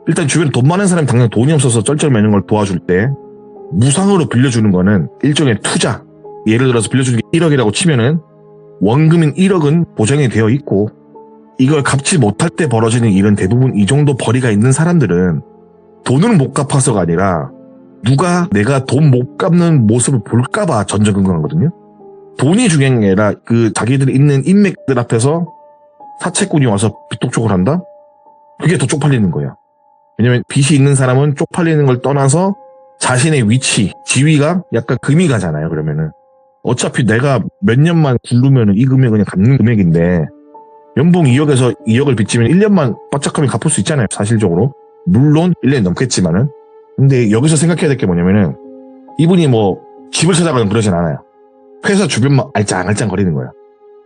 일단 주변에 돈 많은 사람이 당장 돈이 없어서 쩔쩔매는 걸 도와줄 때 무상으로 빌려주는 거는 일종의 투자. 예를 들어서 빌려주는 게 1억이라고 치면은 원금인 1억은 보장이 되어 있고 이걸 갚지 못할 때 벌어지는 일은 대부분 이 정도 벌이가 있는 사람들은 돈을 못 갚아서가 아니라 누가 내가 돈 못 갚는 모습을 볼까봐 전전긍긍하거든요. 돈이 중요한 게 아니라 그 자기들이 있는 인맥들 앞에서 사채꾼이 와서 빚독촉을 한다? 그게 더 쪽팔리는 거예요. 왜냐면 빚이 있는 사람은 쪽팔리는 걸 떠나서 자신의 위치, 지위가 약간 금이 가잖아요. 그러면은 어차피 내가 몇 년만 굴르면은 이 금액은 그냥 갚는 금액인데 연봉 2억에서 2억을 빚지면 1년만 바짝하면 갚을 수 있잖아요. 사실적으로. 물론 1년이 넘겠지만은. 근데 여기서 생각해야 될 게 뭐냐면은 이분이 뭐 집을 찾아가면 그러진 않아요. 회사 주변만 알짱알짱 거리는 거예요.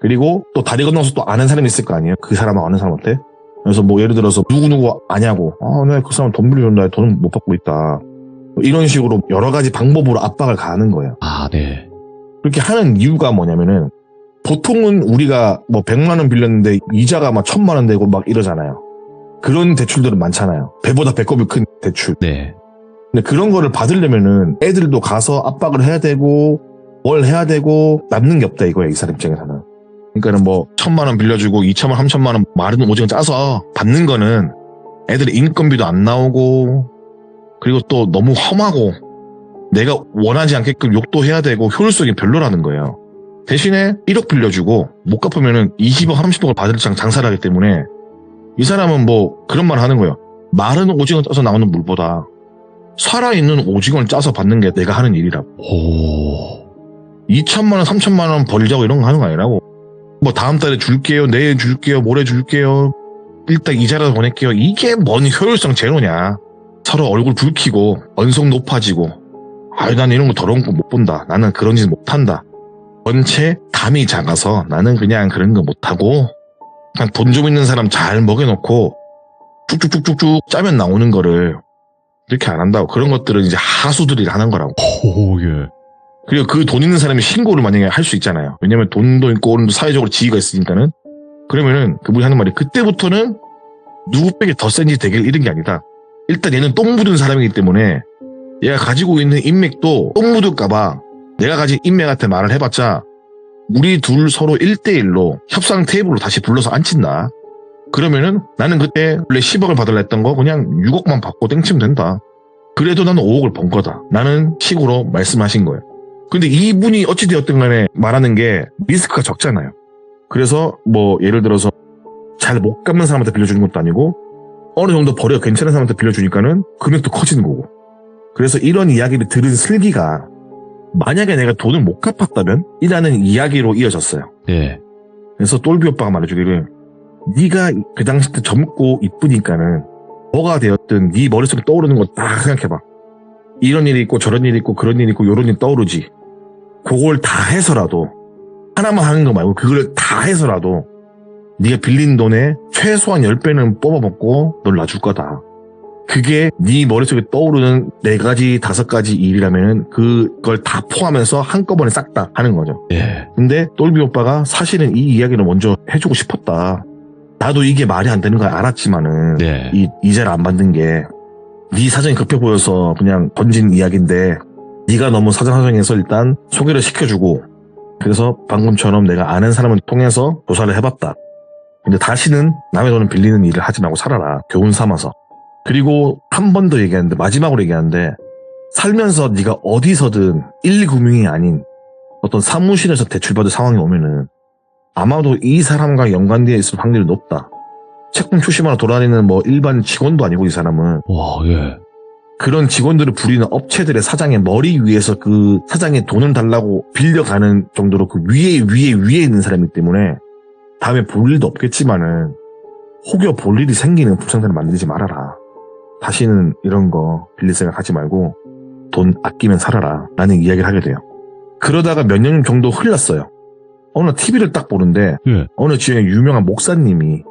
그리고 또 다리 건너서 또 아는 사람이 있을 거 아니에요. 그 사람하고 아는 사람한테. 그래서 뭐 예를 들어서 누구누구 아냐고 내가 그 사람 돈 빌려준다 돈을 못 받고 있다. 이런 식으로 여러 가지 방법으로 압박을 가하는 거예요. 네. 그렇게 하는 이유가 뭐냐면은 보통은 우리가 뭐 100만 원 빌렸는데 이자가 막 1000만 원 되고 막 이러잖아요. 그런 대출들은 많잖아요. 배보다 배꼽이 큰 대출. 네. 근데 그런 거를 받으려면은 애들도 가서 압박을 해야 되고 뭘 해야 되고 남는 게 없다 이거예요. 이 사람 입장에서는. 그러니까는 뭐 1,000만 원 빌려주고 2,000만 원, 3,000만 원 마른 오징어 짜서 받는 거는 애들의 인건비도 안 나오고 그리고 또 너무 험하고 내가 원하지 않게끔 욕도 해야 되고 효율성이 별로라는 거예요. 대신에 1억 빌려주고 못 갚으면은 20억, 30억을 받을 장사를 하기 때문에 이 사람은 뭐 그런 말 하는 거예요. 마른 오징어 짜서 나오는 물보다 살아있는 오징어를 짜서 받는 게 내가 하는 일이라고. 오. 2,000만 원, 3,000만 원 벌자고 이런 거 하는 거 아니라고. 뭐 다음 달에 줄게요, 내일 줄게요, 모레 줄게요, 일단 이자라도 보낼게요. 이게 뭔 효율성 제로냐. 서로 얼굴 붉히고 언성 높아지고 아유 나는 이런 거 더러운 거 못 본다. 나는 그런 짓 못한다. 전체 담이 작아서 나는 그냥 그런 거 못하고 그냥 돈 좀 있는 사람 잘 먹여놓고 쭉쭉쭉쭉쭉 짜면 나오는 거를 이렇게 안 한다고. 그런 것들은 이제 하수들이 하는 거라고. 오, 예. 그리고 그 돈 있는 사람이 신고를 만약에 할 수 있잖아요. 왜냐면 돈도 있고 오늘도 사회적으로 지위가 있으니까는. 그러면은 그분이 하는 말이 그때부터는 누구 빼기 더 센지 대결 이런 게 아니다. 일단 얘는 똥 묻은 사람이기 때문에 얘가 가지고 있는 인맥도 똥 묻을까봐 내가 가진 인맥한테 말을 해봤자 우리 둘 서로 1대1로 협상 테이블로 다시 불러서 앉힌다. 그러면은 나는 그때 원래 10억을 받으려 했던 거 그냥 6억만 받고 땡치면 된다. 그래도 나는 5억을 번 거다. 라는 식으로 말씀하신 거예요. 근데 이분이 어찌되었든 간에 말하는 게 리스크가 적잖아요. 그래서 뭐 예를 들어서 잘 못 갚는 사람한테 빌려주는 것도 아니고 어느 정도 벌여 괜찮은 사람한테 빌려주니까는 금액도 커지는 거고. 그래서 이런 이야기를 들은 슬기가 만약에 내가 돈을 못 갚았다면? 이라는 이야기로 이어졌어요. 예. 그래서 똘비 오빠가 말해주기를 네가 그 당시 때 젊고 이쁘니까는 뭐가 되었든 네 머릿속에 떠오르는 거 딱 생각해봐. 이런 일이 있고 저런 일이 있고 그런 일이 있고 요런 일이 떠오르지. 그걸 다 해서라도 하나만 하는 거 말고 그걸 다 해서라도 네가 빌린 돈의 최소한 10배는 뽑아먹고 널 놔줄 거다. 그게 네 머릿속에 떠오르는 4가지, 5가지 일이라면 그걸 다 포함해서 한꺼번에 싹 다 하는 거죠. 예. 근데 똘비 오빠가 사실은 이 이야기를 먼저 해주고 싶었다. 나도 이게 말이 안 되는 걸 알았지만은 네. 이 이자를 안 받는 게 네 사정이 급해 보여서 그냥 던진 이야기인데 네가 너무 사정사정해서 일단 소개를 시켜주고 그래서 방금처럼 내가 아는 사람을 통해서 조사를 해봤다. 근데 다시는 남의 돈을 빌리는 일을 하지 말고 살아라. 교훈 삼아서. 그리고 한 번 더 얘기하는데 마지막으로 얘기하는데 살면서 네가 어디서든 1금융이 아닌 어떤 사무실에서 대출받을 상황이 오면은 아마도 이 사람과 연관되어 있을 확률이 높다. 채권 출시만으로 돌아다니는 뭐 일반 직원도 아니고 이 사람은 와, 예. 그런 직원들을 부리는 업체들의 사장의 머리 위에서 그 사장의 돈을 달라고 빌려가는 정도로 그 위에 있는 사람이기 때문에 다음에 볼 일도 없겠지만은 혹여 볼 일이 생기는 불상사를 만들지 말아라. 다시는 이런 거 빌릴 생각 하지 말고 돈 아끼면 살아라 라는 이야기를 하게 돼요. 그러다가 몇 년 정도 흘렀어요. 어느 TV를 딱 보는데 예. 어느 지역의 유명한 목사님이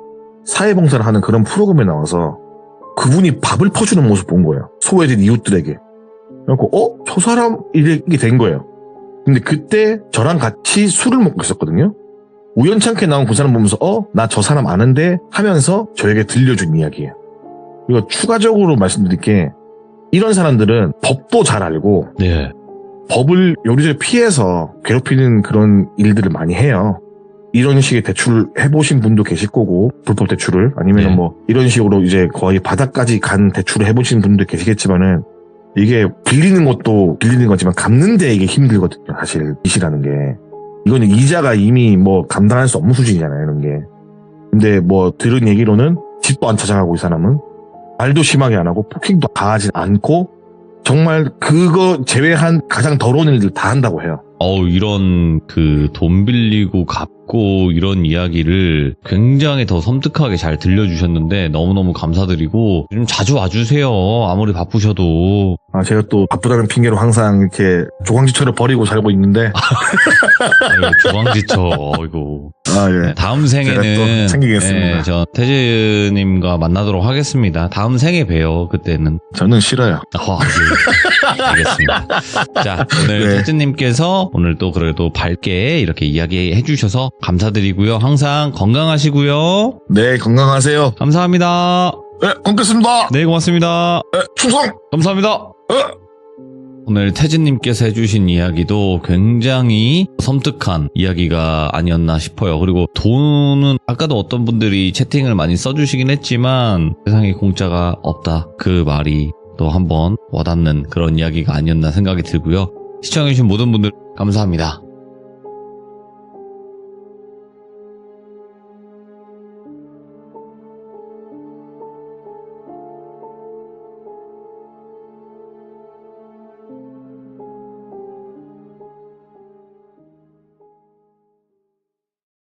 사회봉사를 하는 그런 프로그램에 나와서 그분이 밥을 퍼주는 모습 본 거예요. 소외된 이웃들에게. 그래갖고 저 사람 이렇게 된 거예요. 근데 그때 저랑 같이 술을 먹고 있었거든요. 우연찮게 나온 그 사람 보면서 나 저 사람 아는데 하면서 저에게 들려준 이야기예요. 그리고 추가적으로 말씀드릴 게 이런 사람들은 법도 잘 알고 네. 법을 요리조리 피해서 괴롭히는 그런 일들을 많이 해요. 이런 식의 대출을 해보신 분도 계실 거고 불법 대출을 아니면 네. 뭐 이런 식으로 이제 거의 바닥까지 간 대출을 해보신 분도 계시겠지만은 이게 빌리는 것도 빌리는 거지만 갚는 데 이게 힘들거든요. 사실 빚이라는 게 이거는 이자가 이미 뭐 감당할 수 없는 수준이잖아요. 이런 게. 근데 뭐 들은 얘기로는 집도 안 찾아가고 이 사람은 말도 심하게 안 하고 폭행도 가하지 않고 정말 그거 제외한 가장 더러운 일들 다 한다고 해요. 이런 돈 빌리고 갚고 이런 이야기를 굉장히 더 섬뜩하게 잘 들려주셨는데 너무너무 감사드리고 좀 자주 와주세요. 아무리 바쁘셔도. 제가 또 바쁘다는 핑계로 항상 이렇게 조광지처를 버리고 살고 있는데. 아유, 조광지처. 어이구. 예. 네, 다음 제가 또 생에는 챙기겠습니다. 네, 저 태즈님과 만나도록 하겠습니다. 다음 생에 봬요. 그때는. 저는 싫어요. 예. 알겠습니다. 자, 오늘 네. 태즈님께서 오늘 또 그래도 밝게 이렇게 이야기해 주셔서 감사드리고요. 항상 건강하시고요. 네, 건강하세요. 감사합니다. 네, 끊겠습니다. 네, 고맙습니다. 네, 충성! 감사합니다. 오늘 태진님께서 해주신 이야기도 굉장히 섬뜩한 이야기가 아니었나 싶어요. 그리고 돈은 아까도 어떤 분들이 채팅을 많이 써주시긴 했지만 세상에 공짜가 없다. 그 말이 또 한번 와닿는 그런 이야기가 아니었나 생각이 들고요. 시청해주신 모든 분들 감사합니다.